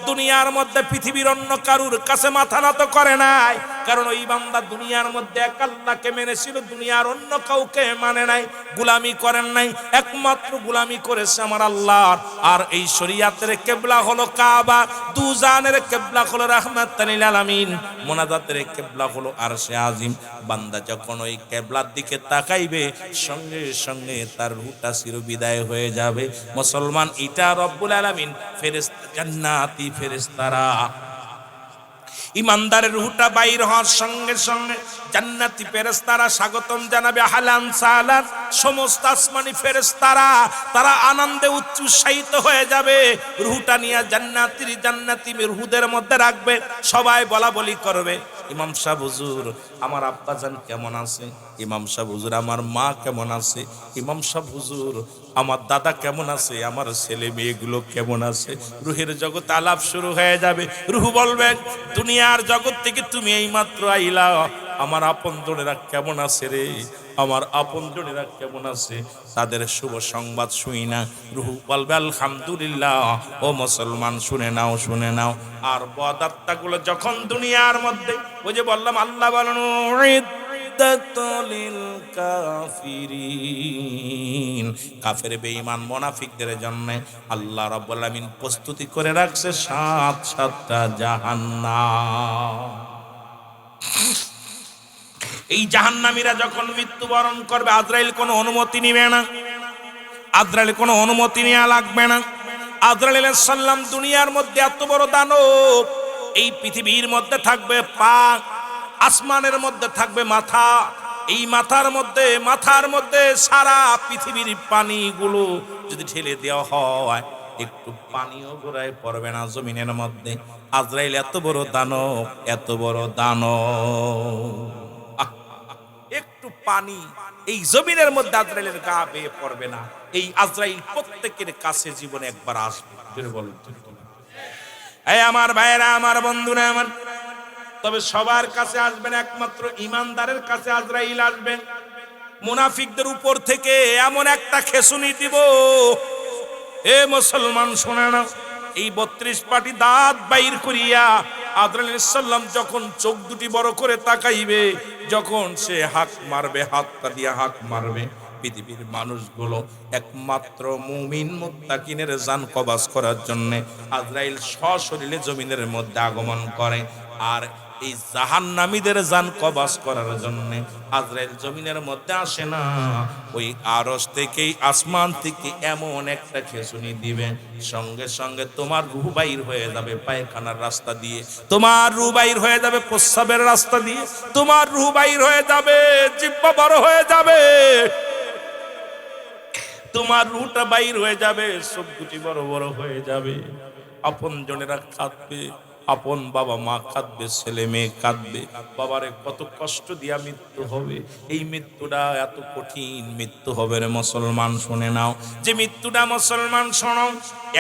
দুনিয়ার মধ্যে পৃথিবীর অন্য কারুর কাছে মাথা নত করে নাই, কারণ ওই বান্দা দুনিয়ার মধ্যে এক আল্লাহকে মেনেছিল, দুনিয়ার অন্য কাউকে মানে নাই, গোলামি করেন নাই, একমাত্র গোলামি করেছে আমার আল্লাহর। আর এই শরীয়তের কিবলা হলো কাবা, দুজানের কিবলা হলো রাহমাতুল লিল আলামিন, মুনাজাতের কিবলা হলো আরশে আজিম। বান্দা যখন ওই কিবলার দিকে তাকাইবে সঙ্গে সঙ্গে তার রূহটা চিরবিদায় হয়ে যাবে। মুসলমান, এটা রব্বুল আলামিন ফেরেশতা, জান্নাতি ফেরেশতারা ইমানদারের রূহটা বাইর হওয়ার সঙ্গে সঙ্গে জান্নাতি ফেরেশতারা স্বাগতম জানাবে, হালান সালান। সমস্ত আসমানি ফেরেশতারা তারা আনন্দে উৎসাহিত হয়ে যাবে, রূহটা নিয়ে জান্নাতি রূহদের মধ্যে রাখবে। সবাই বলা বলি করবে, ইমাম সাহেব হুজুর আমার আব্বাজান কেমন আছে, ইমাম সাহেব হুজুর আমার মা কেমন আছে, ইমাম সাহেব হুজুর আমার দাদা কেমন আছে, আমার ছেলে মেয়েগুলো কেমন আছে। রুহের জগৎ আলাপ শুরু হয়ে যাবে। রুহ বলবেন, দুনিয়ার জগৎ থেকে তুমি এইমাত্র আইলা, আমার আপনজনেরা কেমন আছে রে, আমার আপনজনেরা কেমন আছে, তাদের শুভ সংবাদ শুই না। রুহ বলবে আলহামদুলিল্লাহ। ও মুসলমান, শুনে নাও, শুনে নাও। আর বদাত্মাগুলো যখন দুনিয়ার মধ্যে, ওই যে বললাম আল্লাহ বলেন কাফের বেঈমান মুনাফিকদের জন্য আল্লাহ রাব্বুল আলামিন প্রস্তুতি করে রাখছে 7টা জাহান্নাম। এই জাহান্নামীরা যখন মৃত্যুবরণ করবে, আজরাইল কোনো অনুমতি নিবে না, আজরাইল কোনো অনুমতি নেওয়া লাগবে না। আজরাইল আলাইহিস সালাম দুনিয়ার মধ্যে এত বড় দানব, এই পৃথিবীর মধ্যে থাকবে পা, আসমানের মধ্যে থাকবে মাথা, এই মাথার মধ্যে সারা পৃথিবীর পানিগুলো যদি ঠেলে দেওয়া হয়, একটু পানিও গোড়ায় পড়বে না জমিনের মধ্যে। আজরাইল এত বড় দানব, এত বড় দানব, একটু পানি এই জমিনের মধ্যে আজরাইলের গা বেয়ে পড়বে না। এই আজরাইল প্রত্যেকের কাছে জীবনে একবার আসবে। এই আমার ভাইয়েরা, আমার বন্ধুরা, আমার তবে সবার কাছে আসবেন, একমাত্র ইমানদারের কাছে আজরাইল আসবেন। মুনাফিকদের উপর থেকে এমন একটা খেসুনি দিব, এ মুসলমান শোনে না, এই 32 পাটি দাঁত বাইর করিয়া আজরাইল আলাইহিস সালাম যখন চোখ দুটি বড় করে তাকাইবে, যখন সে হাক মারবে, হাতটা দিয়ে হাক মারবে, পৃথিবীর মানুষগুলো একমাত্র মুমিন মুত্তাকিনের জান কবজ করার জন্য আজরাইল সশরীরে জমিনের মধ্যে আগমন করে। আর এই জাহান্নামীদের জান কবজ করার জন্য আজরাইল জমিনের মধ্যে আসে না, ওই আরশ থেকেই, আসমান থেকে এমন একটা খেসুনি দিবে, সঙ্গে সঙ্গে তোমার রূহ বাইর হয়ে যাবে পায়খানার রাস্তা দিয়ে, তোমার রূহ বাইর হয়ে যাবে প্রস্রাবের রাস্তা দিয়ে, তোমার রূহ বাইর হয়ে যাবে, জিহ্বা বড় হয়ে যাবে, তোমার রূহটা বাইর হয়ে যাবে, চোখ দুটি বড় বড় হয়ে যাবে। আপন জনেরা কাঁদবে, আপন বাবা মা কাঁদবে, ছেলে মেয়ে কাঁদবে, বাবারে কত কষ্ট দিয়া মৃত্যু হবে। এই মৃত্যুটা এত কঠিন মৃত্যু হবে রে মুসলমান, শুনে নাও যে মৃত্যুটা, মুসলমান শোনো।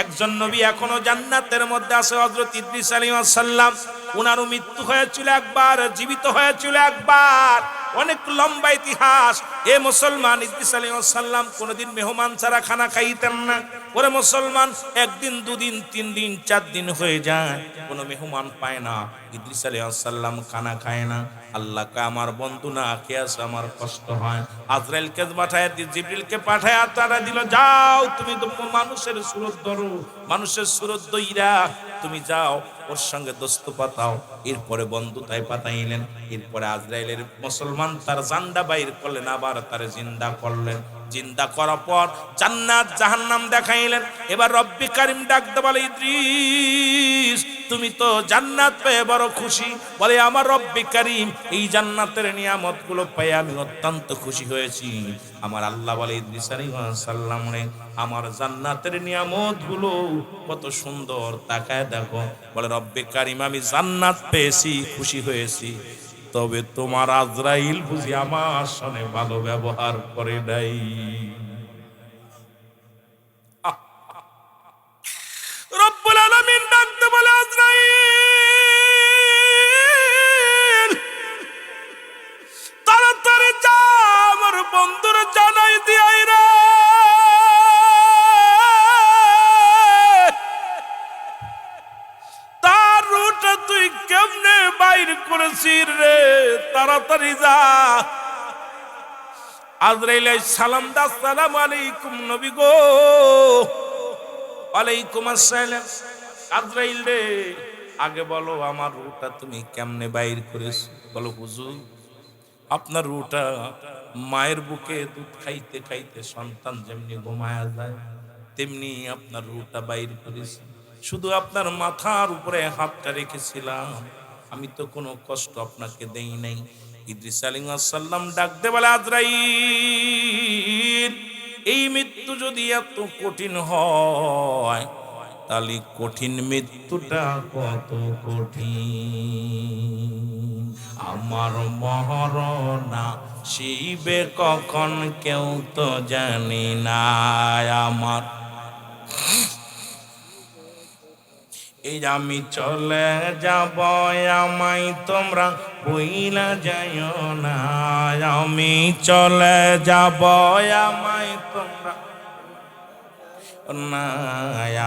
একজন নবী এখনো জান্নাতের মধ্যে আছে, হযরত ইদ্রিস আলাইহিস সালাম। ওনারও মৃত্যু হয়েছিল একবার, জীবিত হয়েছিল একবার, অনেক লম্বা ইতিহাস। এ মুসলমান, ইদ্রিস আলাইহিস সালাম কোনদিন মেহমান ছাড়া খানা খাইতেন না। ওরে মুসলমান, একদিন, দুদিন, 3 দিন, 4 দিন হয়ে যায়, কোনো মেহমান পায় না, ইদ্রিস আলাইহিস সালাম খানা খায় না। আল্লাহকে আমার বন্ধু না খেয়ে আসে, আমার কষ্ট হয়। আজরাইলকে পাঠায়, জিবরিলকে পাঠায়, তারা দিল, যাও তুমি তো মানুষের সুরত ধরো, মানুষের সুরত দইরা তুমি যাও, ওর সঙ্গে দোস্ত পাতাও। এরপরে বন্ধুতায় পাতাইলেন। এরপরে আজরাইলের মুসলমান তার জানডা বাইর করলেন, আবার তার জিন্দা করলেন। জিন্দা করার পর জান্নাত জাহান্নাম দেখাইলেন। এবার রব্বি কারিম ডাকতে বলে, ইদ্রিস তুমি তো জান্নাত পেয়ে বড় খুশি। বলে, আমার রব্বি কারিম এই জান্নাতের নিয়ামতগুলো পেয়ে আমি অত্যন্ত খুশি হয়েছি। আমার আল্লাহ বলে, ইদ্রিস আলাইহিস সালাম রে, আমার জান্নাতের নিয়ামতগুলো কত সুন্দর, তাকায় দেখো। বলে, রব্বি কারিম আমি জান্নাত পেয়েছি, খুশি হয়েছি, তবে তোমার আজরাইল বুঝি আমার সঙ্গে ভালো ব্যবহার করে নাই। রব্বুল আলামিন ডাকতে বলে, আজরাইল তাড়াতাড়ি যা, আমার বন্ধুরা জানাই দিয়াই রে, তাড়াতাড়ি যা। আজরাইল সালাম দা, আসসালামু আলাইকুম নবী গো। ওয়ালাইকুম আসসালাম। আজরাইল রে, আগে বলো আমার রূহটা তুমি কেমনে বাইর করেছো? বলো হুজুর, আপনার রূহটা মায়ের বুকে দুধ খাইতে খাইতে সন্তান যেমনি ঘুমায়া যায় তেমনি আপনার রূহটা বাইর করেছি। শুধু আপনার মাথার উপরে হাতটা রেখেছিলাম, আমি তো কোনো কষ্ট আপনাকে দেই নাই। ইদ্রিস আলাইহিস সালাম ডাক দে বলে, আজরাইল, এই মৃত্যু যদি এত কঠিন হয় তাহলে কঠিন মৃত্যুটা কত কঠিন। আমার মরণা শিবে কখন কেউ তো জানি না। আমার এই আমি চলে যাব, আমায় তোমরা বইলা যাইও না। আমি চলে যাব, আমায় তোমরা না।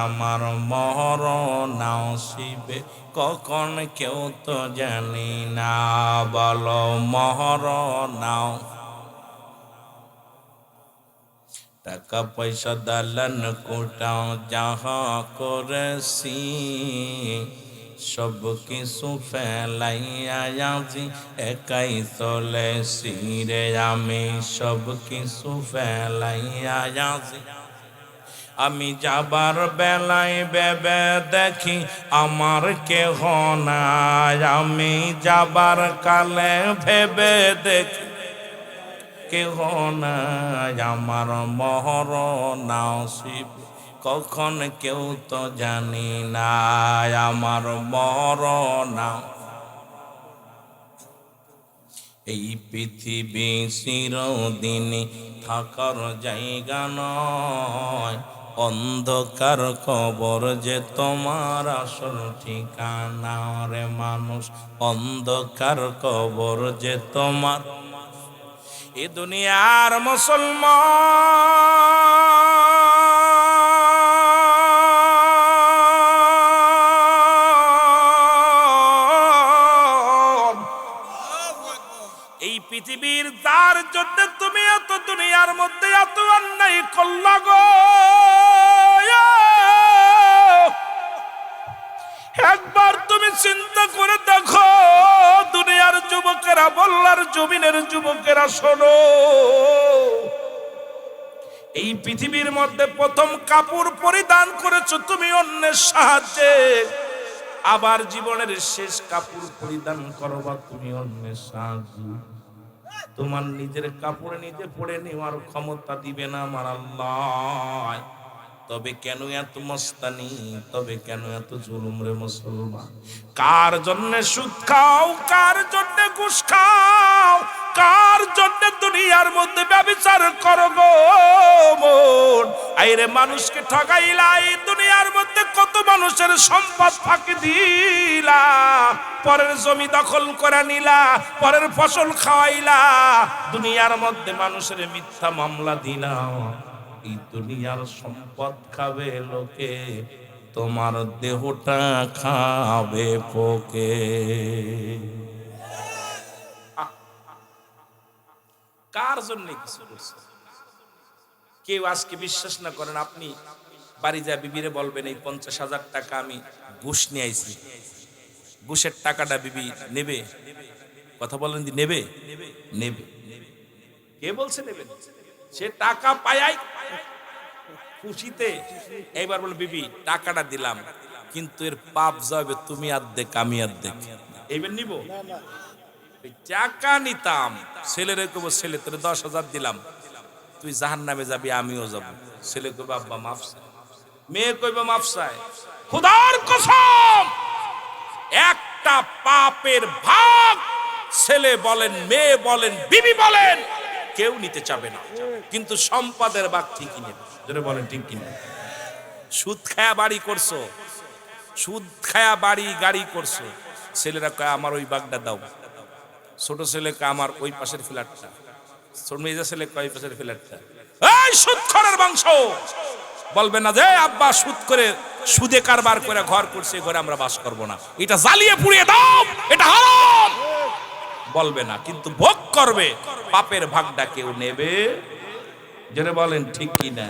আমার মরণ শিবে কখন কেউ তো জানি না। বলো মরণ। টাকা পয়সা দালান কোটাও যাহা করেছি সব কিছু ফেলাইয়া আজি একাই চলেছি রে। আমি সব কিছু ফেলাইয়া আজি। আমি যাবার বেলায় ভেবে দেখি আমার কেহ নাই। আমি যাবার কালে ভেবে দেখি কেহ নাই। আমার মরণ শিবে কখন কেউ তো জানি না। আমার মরণ। এই পৃথিবী চিরদিনই থাকার জায়গা নয়। অন্ধকার কবর যে তোমার আসল ঠিকানা রে মানুষ। অন্ধকার কবর যে তোমার। এ দুনিয়ার মুসলমান, এই পৃথিবীর যার জন্য তুমি এত দুনিয়ার মধ্যে এত অন্যায় করলা গো, একবার তুমি চিন্তা করে দেখো। দুনিয়ার যুবকেরা, বল্লার জমিনের যুবকেরা শোনো, এই পৃথিবীর মধ্যে প্রথম কাপড় পরিধান করেছো তুমি অন্যের সাহায্যে, আবার জীবনের শেষ কাপড় পরিধান করবা তুমি অন্যের সাহায্যে। তোমার নিজের কাপড়ে নিজে পরে নেওয়ার ক্ষমতা দিবে না আমার আল্লাহ। তবে কেন এত মস্তানি, তবে কেন এত জুলুম রে মুসলমান? কার জন্য সুদ খাও, কার জন্য ঘুষ খাও, কার জন্য দুনিয়ার মধ্যে ব্যভিচার করো গো মন? আইরে মানুষকে ঠকাইলা, এই দুনিয়ার মধ্যে কত মানুষের সম্পদ ফাঁকি দিলা, পরের জমি দখল করে নিলা, পরের ফসল খাওয়াইলা, দুনিয়ার মধ্যে মানুষের মিথ্যা মামলা দিলা। এই দুনিয়ার সম্পদ খাবে লোকে, তোমার দেহটা খাবে পোকে। কার জন্য কিছু করছে? কেউ আজকে বিশ্বাস না করেন, আপনি বাড়ি যা বিবিরে বলবেন এই 50,000 টাকা আমি ঘুষ নিয়ে আইছি, ঘুষের টাকাটা বিবি নেবে? কথা বলেন, নেবে? নেবে। কে বলছে নেবে? সে টাকা পায় খুশিতে, এইবার বলে বিবি টাকাটা দিলাম, কিন্তু এর পাপ যাবে তুমি অর্ধেক আমি অর্ধেক। এইবার নিব? টাকা নিতাম, ছেলেরে কব ছেলে তোর 10,000 দিলাম, তুই জাহান্নামে যাবি আমিও যাব। ছেলে কইব আব্বা মাফ চাই, মেয়ে কইব মাফ চাই। খোদার কসম, একটা পাপের ভাগ ছেলে বলেন, মেয়ে বলেন, বিবি বলেন, কেউ নিতে চাবে না, কিন্তু সম্পদের ভাগ ঠিকই নেবে। যেটা বলেন ঠিক কিনা? সুদ খায়া বাড়ি করছো, সুদ খায়া বাড়ি গাড়ি করছো, ছেলেরা কয় আমার ওই বাগটা দাও, ছোট ছেলে কয় আমার ওই পাশের ফ্ল্যাটটা, ছোট মেয়ে ছেলে কয় ওই পাশের ফ্ল্যাটটা। এই সুদখোরের বংশ বলবে না যে আব্বা সুদ করে সুদে কারবার করে ঘর করছে, ঘরে আমরা বাস করব না, এটা জ্বালিয়ে পুড়িয়ে দাও, এটা হারাম। বলবে না, কিন্তু ভোগ করবে। পাপের ভাগটা কেউ নেবে? জেনে বলেন ঠিক কি না?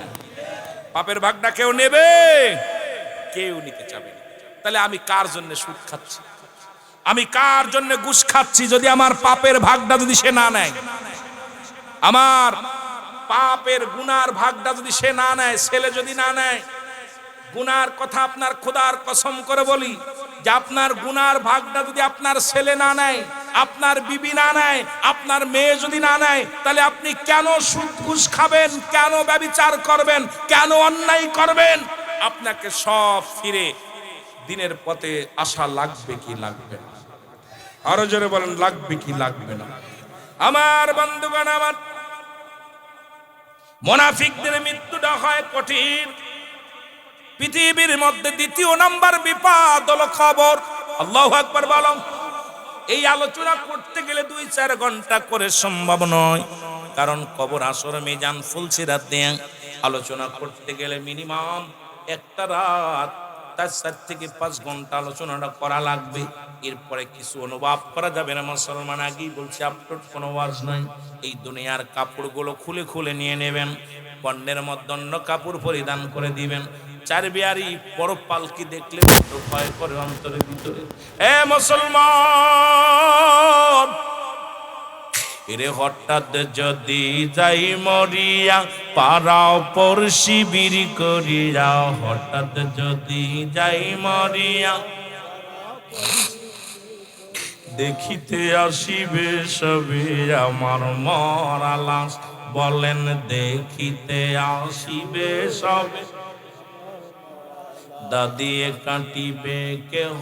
পাপের ভাগটা কেউ নেবে? কেউ নিতে চাবে না। তাহলে আমি কার জন্য সুদ খাচ্ছি? আমি কার জন্য ঘুষ খাচ্ছি? যদি আমার পাপের ভাগটা যদি সে না নেয়, আমার পাপের গুনার ভাগটা যদি সে না নেয়, ছেলে যদি না নেয়, গুনার কথা আপনার খোদার কসম করে বলি যে আপনার গুনার ভাগটা যদি আপনার ছেলে না নেয়, আপনার বিবি না নেয়, আপনার মেয়ে যদি না নেয়, তাহলে আপনি কেন সুদ ঘুষ খাবেন? কেন ব্যভিচার করবেন? কেন অন্যায় করবেন? আপনাকে সব ফিরে দিনের পথে আসা লাগবে কি লাগবে না? আরো জোরে বলেন, লাগবে কি লাগবে না? আমার বন্ধুগণ, আমার মুনাফিকদের মৃত্যুটা হয় কঠিন। পৃথিবীর মধ্যে দ্বিতীয় নাম্বার বিপদ হলো কবর। আল্লাহু আকবার বলো। এই আলোচনা করতে গেলে 2-4 ঘন্টা করে সম্ভব নয়, কারণ কবর, আসর, মিজান, ফুলসিরাত দিয়ে আলোচনা করতে গেলে মিনিমাম একটা রাত 4 থেকে 5 ঘন্টা আলোচনাটা করা লাগবে। এরপরে কিছু অনুভব করা যাবে না। মুসলমান, আগেই বলছি, আপলোড কোনো ওয়াজ নাই। এই দুনিয়ার কাপড়গুলো খুলে খুলে নিয়ে নেবেন, পণ্যের মধ্যে অন্য কাপড় পরিধান করে দিবেন। চার বিয়ারি বড় পালকি দেখলে ভয় করে অন্তরের ভিতরে। এ মুসলমান, এরে হঠাৎ যদি যাই মরিয়া, পাড়াও পর শিবির করিয়া। হঠাৎ যদি যাই মরিয়া, দেখিতে আসিবে সবে আমার মরা লাশ। বলেন, দেখিতে আসিবে সবে। দাদিয়ে কাটিবে কেহ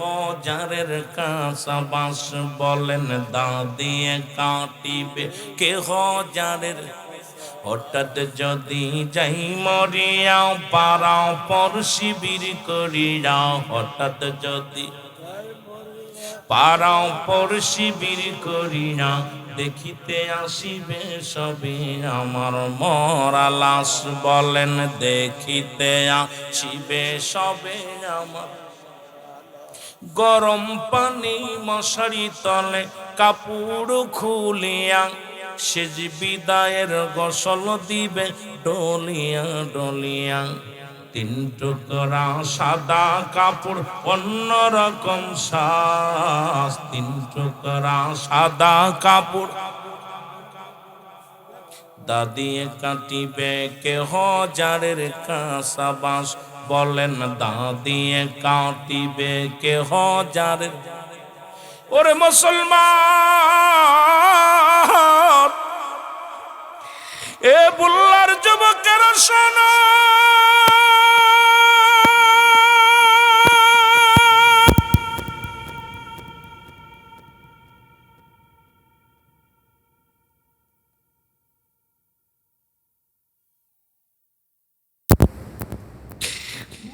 যারের কাঁচা বাঁশ। বলেন, দাদিয়ে কাটিবে কেহ যারের। হঠাৎ যদি যাই মরিয়া, পাড়াও পর শিবির করিয়া। হঠাৎ যদি পাড়াও পর শিবির করিয়া, দেখিতে আসিবে সবে আমার মরা লাশ। বলেন, দেখিতে আসিবে সবে আমার। গরম পানি মশারি তলে কাপড় খুলিয়া, সেজ বিদায়ের গোসল দিবে ডলিয়া ডলিয়া। 3 টুকরা সাদা কাপড়, অন্যরকম শ্বাস। 3 টুকরা সাদা কাপড়, দাদিয়ে কাটিবে কেহ যারের কাঁচা বাঁশ। বলেন, দাদিয়ে কাটিবে কেহ যারের। ওরে মুসলমান, এ বুল্লার যুবকেরা শোনো।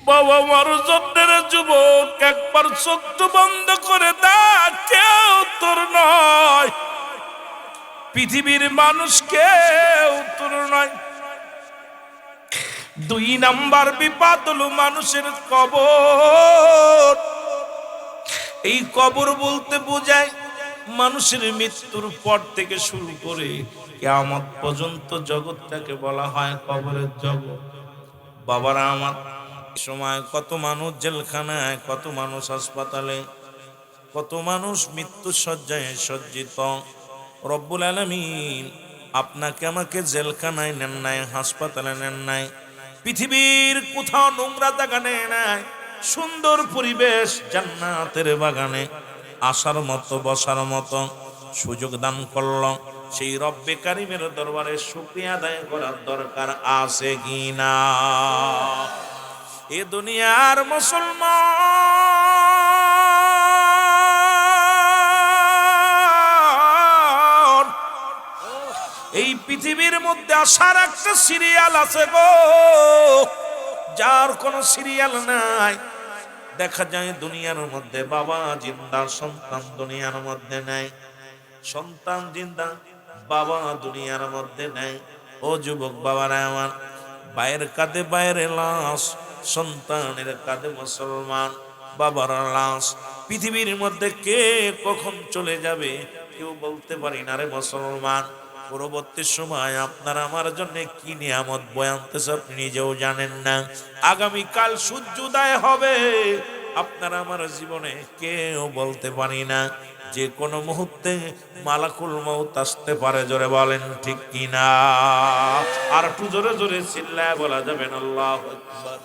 বাবা মার জন্যের যুবক, একবার চোখ বন্ধ করে দেখ, কেউ তোর নয়। পৃথিবীর মানুষ কেউ তোর নয়। 2 নাম্বার বিপদ হলো মানুষের কবর। এই কবর বলতে বোঝায় মানুষের মৃত্যুর পর থেকে শুরু করে কিয়ামত পর্যন্ত জগৎটাকে বলা হয় কবরের জগৎ। বাবারা আমার, সময় কত মানুষ জেলখানায়, কত মানুষ হাসপাতালে, কত মানুষ মৃত্যু শয্যায় সজ্জিত। রব্বুল আলামিন আপনাকে আমাকে জেলখানায় নেন নাই, হাসপাতালে নেন নাই, পৃথিবীর কোথাও নোংরা জায়গা নেয় নাই, সুন্দর পরিবেশ জান্নাতের বাগানে আসার মতো, বসার মতো সুযোগ দান করল। সেই রব্বে কারিমের দরবারে শুকরিয়া আদায় করার দরকার আছে কিনা? এ দুনিয়ার মুসলমান, এই পৃথিবীর মধ্যে আসার একটা সিরিয়াল আছে গো, যার কোনো সিরিয়াল নাই। দেখা যায় দুনিয়ার মধ্যে বাবা জিন্দা, সন্তান দুনিয়ার মধ্যে নাই। সন্তান জিন্দা, বাবা দুনিয়ার মধ্যে নাই। ও যুবক বাবারা আমার, ভাইয়ের কাঁধে ভাইয়ের লাশ, সন্তানের কাঁধে মুসলমান বাবার লাশ। পৃথিবীর মধ্যে কে কখন চলে যাবে কেউ বলতে পারি না রে মুসলমান। পরবর্তী সময় আপনার আমার জন্য কি নিয়ামত বয়ে আনতেছে আপনি নিজেও জানেন না। আগামীকাল সূর্যোদয় হবে, আপনার আমার জীবনে কেউ বলতে পারি না। যে কোনো মুহূর্তে মালাকুল মউত আসতে পারে, জোরে বলেন ঠিক কিনা? আর একটু জোরে জোরে চিল্লায় বলা যাবেন আল্লাহু আকবার।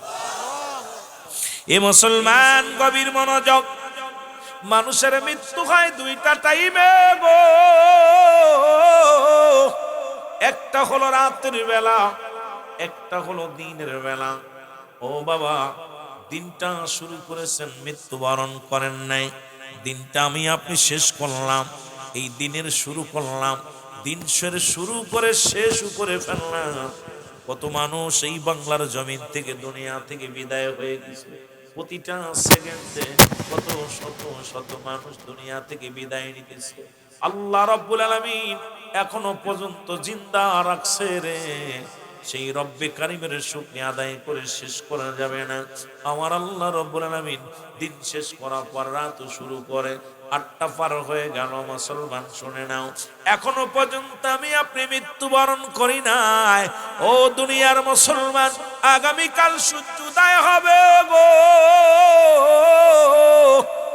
এ মুসলমান গভীর মনোযোগ। মানুষের মৃত্যু হয় দুইটা টাইমে গো, একটা হলো রাতের বেলা, একটা হলো দিনের বেলা। ও বাবা, দিনটা শুরু করেছেন, মৃত্যুবরণ করেন নাই। দিনটা আমি আপনি শেষ করলাম, এই দিনের শুরু করলাম, দিন শুরু করে শেষ করে ফেললাম। কত মানুষ এই বাংলার জমিন থেকে, দুনিয়া থেকে বিদায় হয়ে গেছে। প্রতিটা সেকেন্ডে কত শত শত মানুষ দুনিয়া থেকে বিদায় নিতেছে। আল্লাহ রাব্বুল আলামিন এখনো পর্যন্ত জিন্দা রাখছে রে। সেই রব্বে কারিমের শুকরিয়া আদায় করে শেষ করা যাবে না। আমার আল্লাহ রাব্বুল আলামিন দিন শেষ করার পর রাত শুরু করে। 8টা পার হয়ে গেল মুসলমান, শুনে নাও, এখনো পর্যন্ত আমি আপনি মৃত্যুবরণ করি নাই। ও দুনিয়ার মুসলমান, আগামীকাল সূর্যোদয় হবে গো,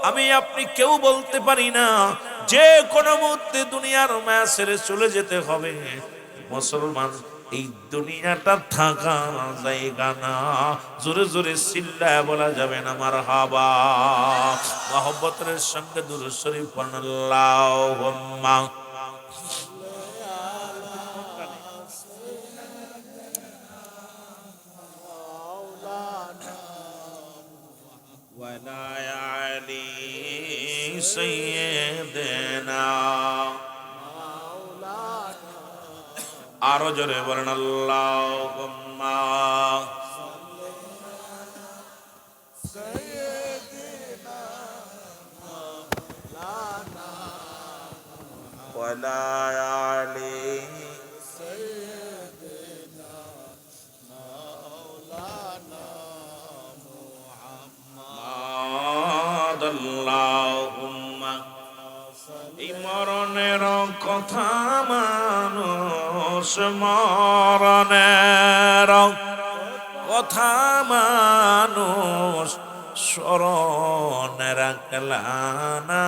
আমি আপনি কেউ বলতে পারি না। যে কোনো মুহূর্তে দুনিয়ার মায়া ছেড়ে চলে যেতে হবে। মুসলমান, এই দুনিয়াটা থাকা জায়গা না। জোরে জোরে চিল্লায় বলা যাবে না মারহাবা। মহব্বতের সঙ্গে দুরূদ শরীফ পড়ুন, আল্লাহুম্মা ওয়ালা আলি সাইয়্যিদিনা। আরো জোরে বলেন আল্লাহুম্মা ওয়ালা আলি মুহাম্মাদ। আল্লাহুম্মা। এই মরণের কথা মানুষ, মরণের কথা মানুষ স্মরণে রাখলা না।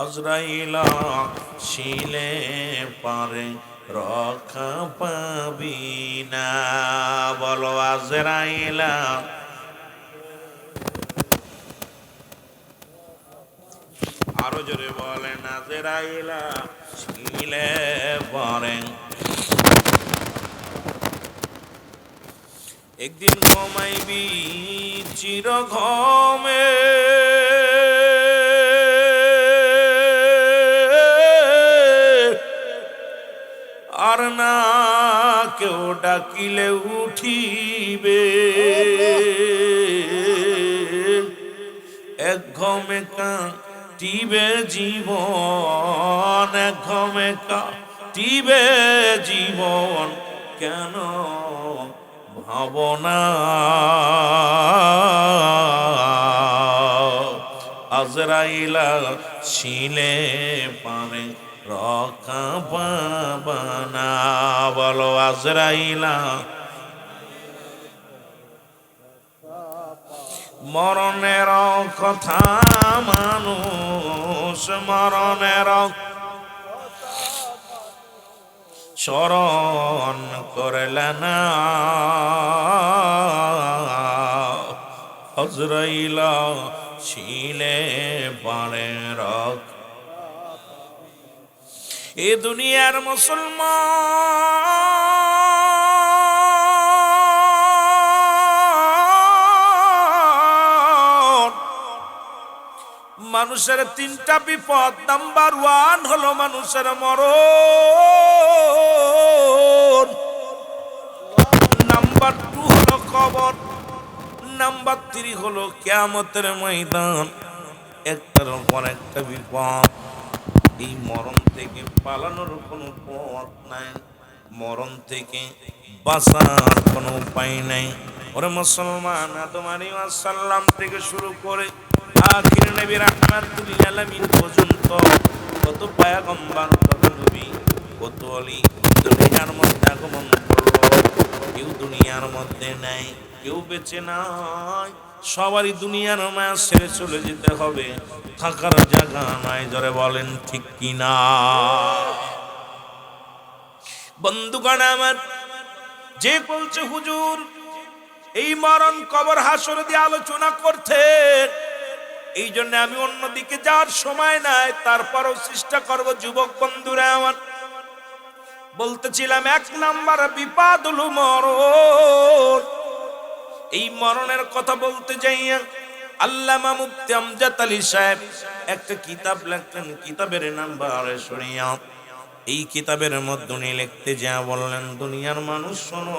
আজরাইল শিলে পারে রক্ষা পাবি না। বলো আজরাইল। আরো জোরে বলেন আজরাইল শিলে পড়ে। একদিন ঘুমাইবি চির ঘুমে, আর না কেউ ডাকিলে উঠিবে। এক ঘুমে কাটিবে জীবন, এক ঘুমে কাটিবে জীবন, কেন ভাবনা। আজরাইল শিলে পারে রক্ষা পাবানা। বলো আজরাইল। মরণের কথা মানুষ, মরণের স্মরণ করলে না। আজরাইল শিলে পারে রক্ষা। এ দুনিয়ার মুসলমান, মানুষের 3টা বিপদ। নাম্বার 1 হলো মানুষের মরণ, নাম্বার 2 হলো কবর, নাম্বার 3 হলো কিয়ামতের ময়দান। একটার পর একটা বিপদ। এই মরণ থেকে পালানোর কোনো পথ নাই, মরণ থেকে বাঁচার কোনো উপায় নাই। ওরে মুসলমান, আদম আলাইহিস সালাম থেকে শুরু করে আখির নবী রাহমাতুল লিল আলামিন পর্যন্ত কত পয়গম্বর, কত নবী, কত ওলি দুনিয়ার মধ্যে আগমন করলো। কেউ দুনিয়ার মধ্যে নাই, কেউ বেঁচে নাই। সবারই দুনিয়ার মায়া ছেড়ে চলে যেতে হবে, থাকার জায়গা নাই। জোরে বলেন ঠিক কিনা? বন্ধুগণ আমার, যে বলছে হুজুর এই মরণ কবর হাসর দিয়ে আলোচনা করতে, এই জন্য আমি অন্যদিকে যাওয়ার সময় নাই, তারপরও চেষ্টা করব। যুবক বন্ধুরা আমার, বলতেছিলাম 1 নাম্বার বিপদ হলো মরণ। এই মরণের কথা বলতে যাইয়া আল্লামা মুফতি আমজাদ আলী সাহেব একটা কিতাব লিখতেন, কিতাবের নাম বারে শরিয়াত। এই কিতাবের মধ্যে উনি লিখতে যা বললেন, দুনিয়ার মানুষ শোনো,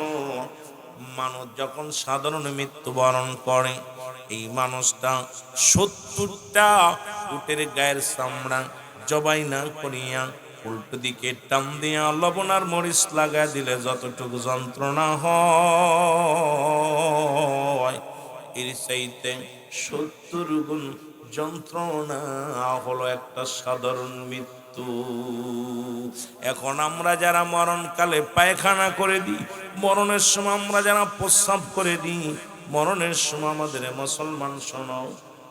মানুষ যখন সাধারণ মৃত্যুবরণ করে, এই মানুষটা 70টা উটের গায়ের চামড়া জবাই না করিয়া উল্টো দিকে টান দিয়া লবণ আর মরিচ লাগা দিলে যতটুকু যন্ত্রণা হয়, এর চাইতে 70 গুণ যন্ত্রণা হলো একটা সাধারণ মৃত্যু। এখন আমরা যারা মরণকালে পায়খানা করে দিই, মরণের সময় আমরা যারা প্রস্রাব করে দিই, মরণের সময় আমাদের মুসলমান শোনো,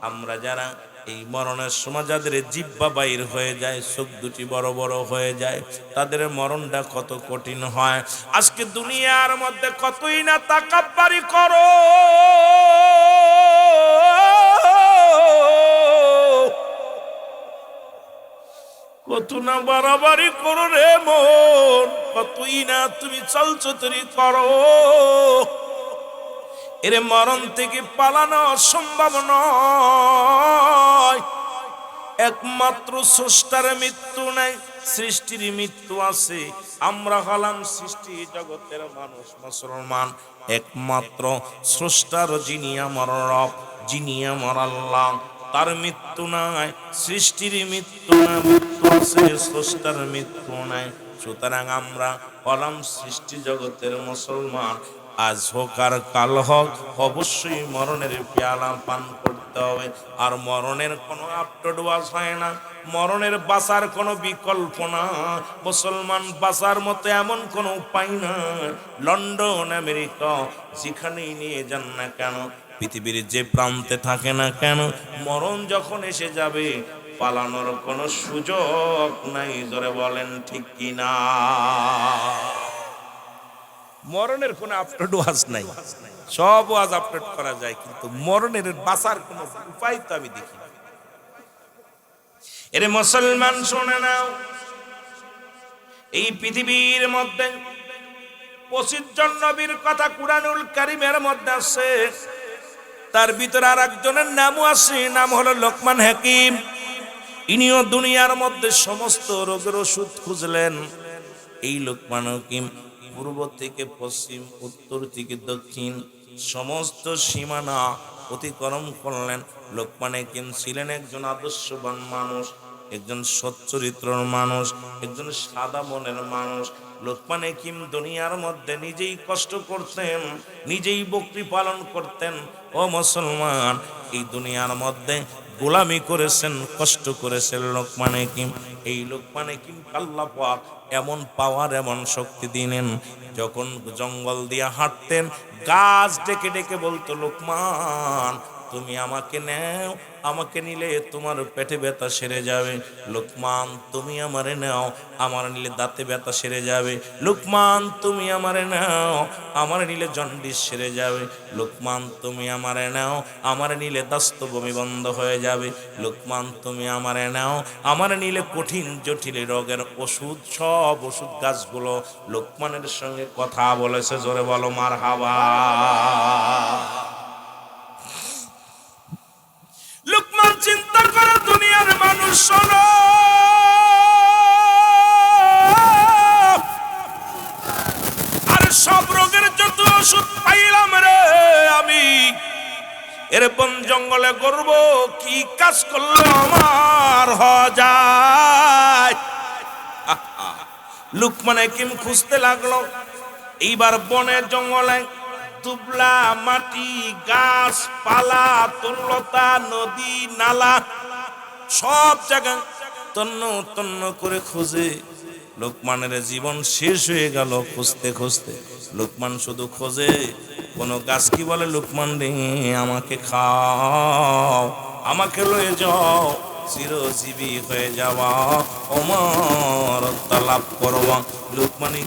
আমরা যারা এই মরণের সময় যাদের জিহ্বা বাইর হয়ে যায়, চোখ দুটি বড় বড় হয়ে যায়, তাদের মরণটা কত কঠিন হয়। আজকে দুনিয়ার মধ্যে কতই না তাকাব্বারি করো, কত না বাড়াবাড়ি করো রে মন, কতই না তুমি চলচতুরি করো। এরে মরণ থেকে পালানো সম্ভব নয়। একমাত্র স্রষ্টার মৃত্যু নাই, সৃষ্টির মৃত্যু আছে। আমরা হলাম সৃষ্টি জগতের মানুষ মুসলমান। একমাত্র স্রষ্টার, যিনি আমার রব, যিনি আমার আল্লাহ, তার মৃত্যু নাই। সৃষ্টির মৃত্যু না, মৃত্যু আছে, স্রষ্টার মৃত্যু নাই। সুতরাং আমরা হলাম সৃষ্টি জগতের মুসলমান। আজ হোক আর কাল হোক, অবশ্যই মরণের পেয়ালা পান করতে হবে। আর মরণের কোনো আফটারডোয়াজ হয় না, মরণের বাঁচার কোনো বিকল্প না। মুসলমান বাঁচার মতো এমন কোনো উপায় না। লন্ডন, আমেরিকা, যেখানেই নিয়ে যান না কেন, পৃথিবীর যে প্রান্তে থাকে না কেন, মরণ যখন এসে যাবে, পালানোর কোনো সুযোগ নাই। জোরে বলেন ঠিক কিনা? মরণের কোনো আফটারডোয়াজ নাই, সব ওয়াজ আপডেট করা যায়, কিন্তু মরণের বাঁচার কোনো উপায় তো আমি দেখি না। এরে মুসলমান শুনে নাও, এই পৃথিবীর মধ্যে 25 জন নবীর কথা কুরআনুল কারীমের মধ্যে আছে। তার ভিতরে আর একজনের নামও আছে, নাম হলো লোকমান হাকিম। ইনিও দুনিয়ার মধ্যে সমস্ত রোগের ওষুধ খুঁজলেন। এই লোকমান হাকিম পূর্ব থেকে পশ্চিম, উত্তর থেকে দক্ষিণ সমস্ত সীমানা অতিক্রম করলেন। লোকমান হাকিম ছিলেন একজন আদর্শবান মানুষ, একজন সচ্চরিত্রর মানুষ, একজন সাদা মনের মানুষ। লোকমান হাকিম দুনিয়ার মধ্যে নিজেই কষ্ট করতেন, নিজেই বকরি পালন করতেন। ও মুসলমান, এই দুনিয়ার মধ্যে গোলামি করেছেন, কষ্ট করেছেন লোকমান হাকিম। এই লোকমান হাকিম আল্লাহ পাক এমন পাওয়ার, এমন শক্তি দিলেন, যখন জঙ্গল দিয়ে হাঁটতেন, গাছ ডেকে ডেকে বলতো, লোকমান তুমি আমাকে নাও, আমাকে নিলে তোমার পেটে ব্যথা সেরে যাবে। লোকমান তুমি আমারে নাও, আমার নিলে দাঁতে ব্যথা সেরে যাবে। লোকমান তুমি আমারে নাও, আমার নিলে জন্ডিস সেরে যাবে। লোকমান তুমি আমারে নাও, আমার নিলে দাস্ত বমি বন্ধ হয়ে যাবে। লোকমান তুমি আমারে নাও, আমার নিলে কঠিন জটিল রোগের ওষুধ, সব ওষুধ গাছগুলো লোকমানের সঙ্গে কথা বলেছে। জোরে বলো মারহাবা। লোকমান চিন্তা করে, দুনিয়ার মানুষ শোনো, আর সব রোগের যত ওষুধ পাইলাম রে আমি, এর বন জঙ্গলে করব কি কাজ করলে আমার হওয়া যায়। লোকমান হাকিম খুঁজতে লাগলো। এইবার বনে জঙ্গলে তুবলা মাটি, গাছ পালা, তরুলতা, নদী নালা সব জায়গায় তন্ন তন্ন করে খোঁজে। লোকমানের জীবন শেষ হয়ে গেল খুঁজতে খুঁজতে। লোকমান শুধু খোঁজে, কোন গাছ কি বলে, লোকমান রে আমাকে খাও, আমাকে লয়ে যাও, চিরজীবী হয়ে যাওয়া, অমরত্ব লাভ করবা। লোকমানি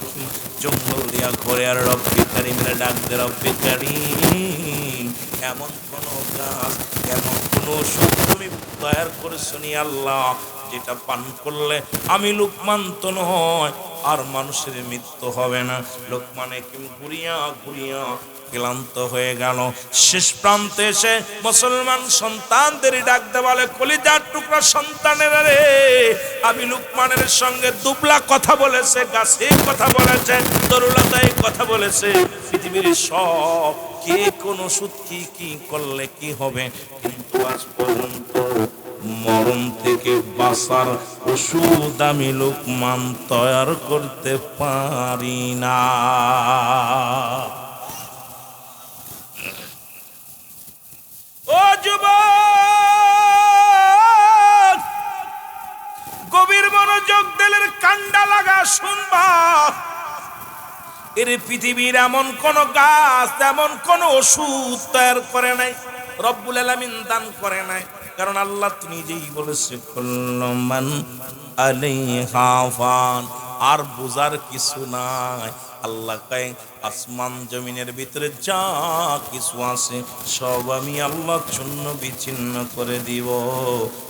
জঙ্গল দিয়া ঘরে আর রব্বি কারিমের ডাক দে, রব্বি কারিম এমন কোন গাছ, এমন কোন ওষুধ তুমি তৈরি করেছো নি আল্লাহ, যেটা পান করলে আমি লোকমান তো নয় আর মানুষের মৃত্যু হবে না। লোকমান হাকিম ঘুরিয়া ঘুরিয়া ক্লান্ত হয়ে গেল। শেষ প্রান্তে এসে মুসলমান সন্তানদের ডাকতে বলে, কলিজার টুকরা সন্তানেরা রে, আমি লোকমানের সঙ্গে দুবলা কথা বলেছে, গাছে কথা বলেছে, তরুলতায় কথা বলেছে, পৃথিবীর সব কে কোন ওষুধ কি কি করলে কি হবে, কিন্তু আজ পর্যন্ত মরণ থেকে বাঁচার ওষুধ আমি লোকমান তৈরি করতে পারি না। ও যুবক, গভীর মনোযোগ দিলের কান্ডা লাগা শুনবা। এর পৃথিবীর এমন কোন গাছ, এমন কোন ওষুধ তৈরি করে নাই, রব্বুল আলামিন দান করে নাই। কারণ আল্লাহ নিজেই বলেছে, কুল্লু মান আলাইহা ফান, আর বুঝার কিছু নাই। আল্লাহ কয়, আসমান জমিনের ভিতরে যা কিছু আছে সব আমি আল্লাহ চূর্ণ বিচ্ছিন্ন করে দিব,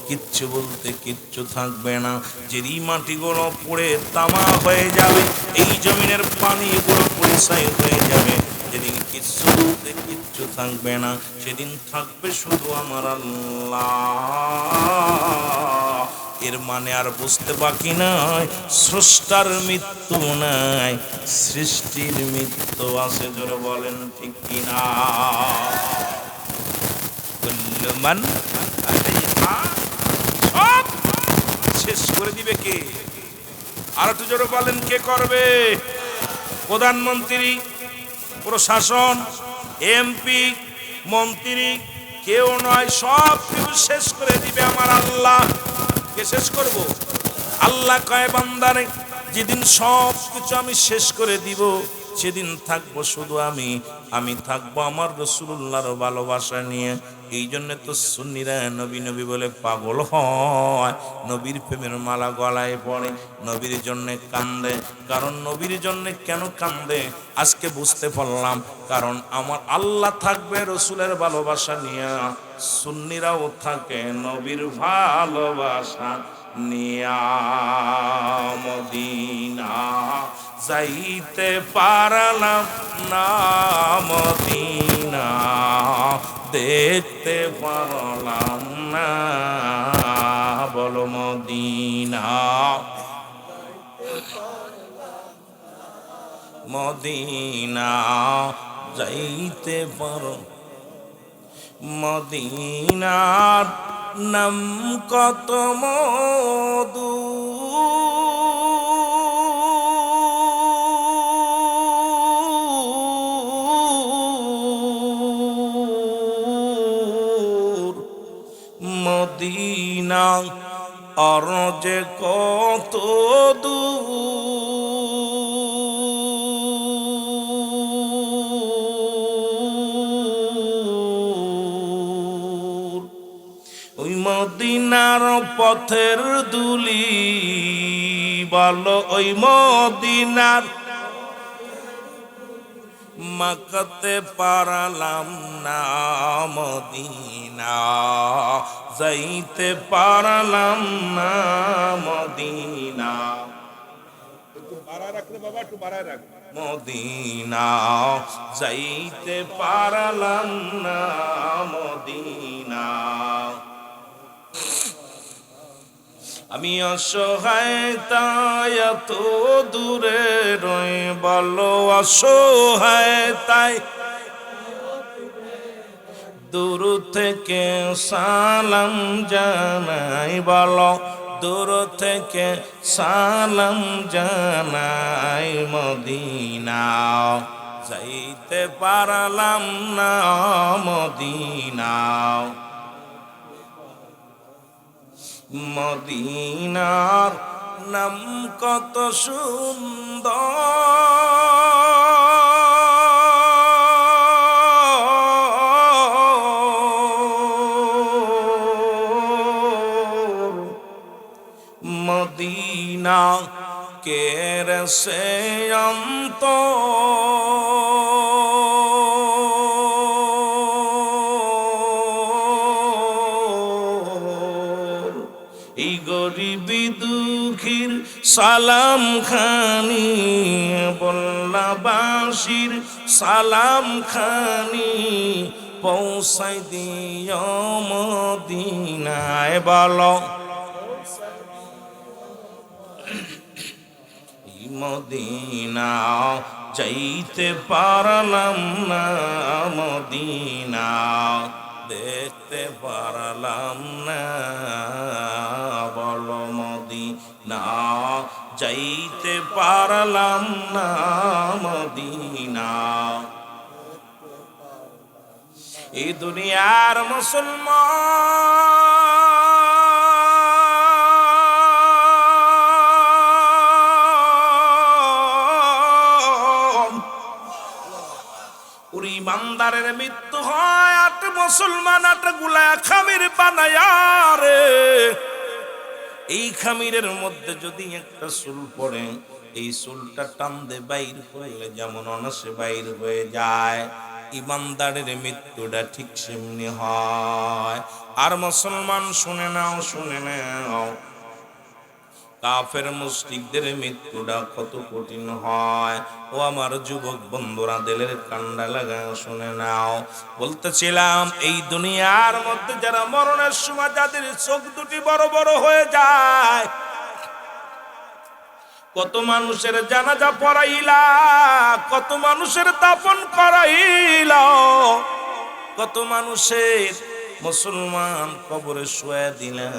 কিচ্ছু বলতে কিচ্ছু থাকবে না। যেই মাটিগুলো পড়ে তামা হয়ে যাবে, এই জমিনের পানিগুলো পরিষ্কার হয়ে যাবে, যেদিন কিচ্ছু বলতে কিচ্ছু থাকবে না, সেদিন থাকবে শুধু আমার আল্লাহ। এর মানে আর বুঝতে বাকি নাই, স্রষ্টার মৃত্যু নাই, সৃষ্টির মৃত্যু আছে। জোরে বলেন ঠিক কিনা? কুল্লু মান আলাইহা, সব শেষ করে দিবে কে? আর একটু জোরে বলেন, কে করবে? প্রধানমন্ত্রী, প্রশাসন, এমপি, মন্ত্রী কেউ নয়, সব কিছু শেষ করে দিবে আমার আল্লাহ। কে শেষ করব? আল্লাহ কয়, বান্দারে যেদিন সব কিছু আমি শেষ করে দিব, সেদিন থাকবো শুধু আমি থাকবো আমার রাসূলুল্লাহর ভালোবাসা নিয়ে। এই জন্য তো সুন্নিরা নবী নবী বলে পাগল হয়, নবীর প্রেমের মালা গলায় পড়ে, নবীর জন্য কান্দে। কারণ নবীর জন্য কেন কান্দে আজকে বুঝতে পারলাম, কারণ আমার আল্লাহ থাকবে রাসূলের ভালোবাসা নিয়ে, সুন্নিরাও থাকে নবীর ভালোবাসা নিয়া। মদিনা যাইতে পারলাম না, মদিনা দেখতে পারলাম না, বলো মদিনা। মদিনা যাইতে পারো, মদিনার নাম কত মধু, মদিনা আর যে কত দূর, ওই মদিনার পথের দুলি বলো, ওই মদিনার মাকাতে পারলাম না, মদিনা যাইতে পারলাম না, মদিনা। একটু বাড়ায় রাখলে বাবা, একটু বাড়ায় রাখ। মদিনা যাইতে পারলাম না, মদিনা। আমি অসহায় তাই এত দূরে রই, বলো অসহায় তাই দূর থেকে সালাম জানাই, বলো দূর থেকে সালাম জানাই। মদিনা যাইতে পারলাম না মদিনা মদিনার নাম কত সুন্দর মদিনা কেরসে অন্ত এই গরিবি দুঃখীর সালাম খানি বল্লাবাসীর সালাম খানি পৌঁছাই দিও মদিনায় বলো মদিনা যাইতে পারলাম না মদিনা দেখতে পারলাম না বলো মদিনা যাইতে পারলাম না মদিনা এই দুনিয়ার মুসলমান ওর ইমানদারের মৃত্যু হয় আট মুসলমান আট গুলা খামির বানায়া রে এই খামিরের মধ্যে যদি একটা চুল পড়ে এই চুলটা টান দে বাইর হইলে যেমন অনাসে বাইর হয়ে যায় ইমানদারের মৃত্যুটা ঠিক সেমনি হয় আর মুসলমান শুনে নাও কাফের মুশরিকদের মৃত্যুটা কত কঠিন হয় ও আমার যুবক বন্ধুরা দিলের কান্ডা লাগা শুনে নাও বলতেছিলাম এই দুনিয়ার মধ্যে যারা মরণের সময় যাদের চোখ দুটি বড় বড় হয়ে যায় কত মানুষের জানাজা পড়াইলা কত মানুষের দাফন করাইলা কত মানুষের মুসলমান কবরে শুয়ে দিলা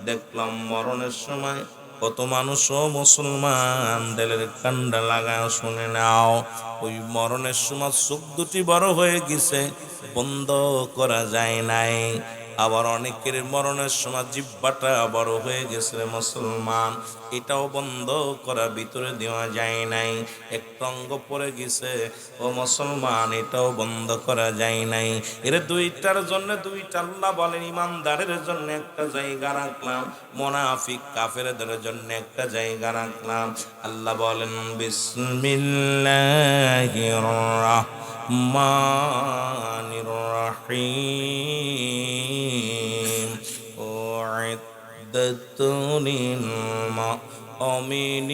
দেখলাম মরণের সময় কত মানুষ মুসলমান দিলের কান্ডা লাগা শুনে নাও ওই মরণের সময় চোখ দুটি বড় হয়ে গেছে বন্ধ করা যায় নাই আবার অনেকের মরণের সময় জিহ্বাটা বড় হয়ে গেছে মুসলমান এটাও বন্ধ করা ভিতরে দেওয়া যায় নাই একটা অঙ্গ পড়ে গেছে ও মুসলমান এটাও বন্ধ করা যায় নাই এর দুইটার জন্য দুইটা আল্লাহ বলেন ইমানদারের জন্য একটা জায়গা রাখলাম মুনাফিক কাফেরদের জন্য একটা জায়গা রাখলাম আল্লাহ বলেন বিসমিল্লাহির রাহমানির রাহিম উইদ্দাতুল মুমিনিন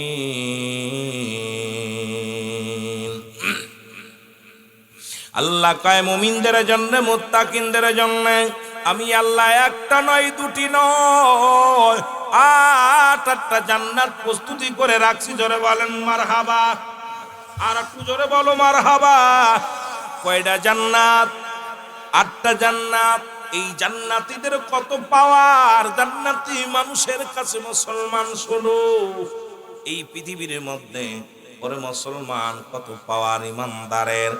আল্লাহ কয় মুমিনদের জন্য মুত্তাকিনদের জন্য আমি আল্লাহ একটা নয় দুটি নয় আটটা জান্নাত প্রস্তুতি করে রাখছি জোরে বলেন মারহাবা আর একটু জোরে বলো মারহাবা কয়টা জান্নাত আটটা জান্নাত এই জান্নাতীদের কত পাওয়ার জান্নাতি মানুষের কাছে মুসলমান শোনো এই পৃথিবীর মধ্যে ওরে মুসলমান কত পাওয়ার ইমানদারের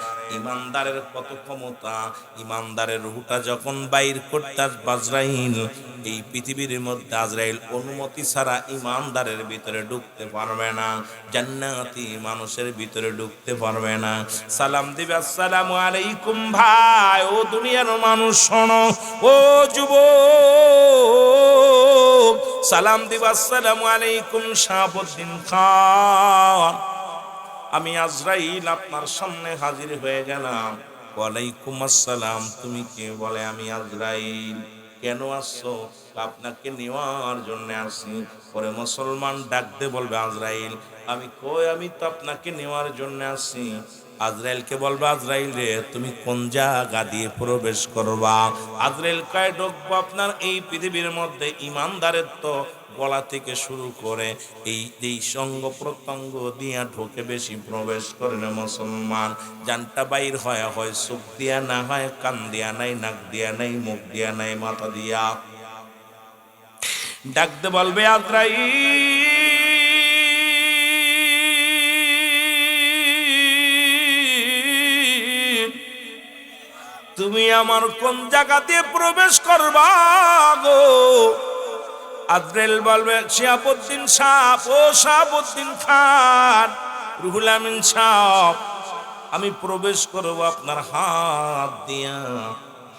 কত ক্ষমতা ইমানদারের রুহটা যখন বাইর করতে আসবে আজরাইল এই পৃথিবীর মধ্যে আজরাইল অনুমতি ছাড়া ইমানদারের ভিতরে ঢুকতে পারবে না জান্নাতি মানুষের ভিতরে ঢুকতে পারবে না সালাম দিবে আসসালামু আলাইকুম ভাই ও দুনিয়ার মানুষ শোনো ও যুবক সালাম দিবে আসসালামু আলাইকুম শাহাবুদ্দিন খান আমি আজরাইল আপনার সামনে হাজির হয়ে গেলাম ওয়ালাইকুম আসসালাম তুমি কে বলে আমি আজরাইল কেন আসছো আপনাকে নেওয়ার জন্য আসি পরে মুসলমান ডাক দে বলবে আজরাইল আমি কই আমি তো আপনাকে নেওয়ার জন্য আসি আজরাইলকে বলবে আজরাইল রে তুমি কোন জায়গা দিয়ে প্রবেশ করবা আজরাইল কয় ঢুকবো আপনার এই পৃথিবীর মধ্যে ইমানদারের তো গলা থেকে শুরু করে এই সঙ্গ প্রত্যঙ্গ দিয়া ঢোকে বেশি প্রবেশ করে না মুসলমান জানটা বাইর হয় চোখ দিয়া না হয় কান দিয়া নাই নাক দিয়া নাই মুখ দিয়া নাই মাথা দিয়া ডাকতে বলবে আজরাইল তুমি আমার কোন জায়গা দিয়ে প্রবেশ করবা গো? আজরাইল বলবে, শিহাবুদ্দিন সাহেব, ও শিহাবুদ্দিন খান, রুহুল আমিন সাহেব, আমি প্রবেশ করব আপনার হাত দিয়া।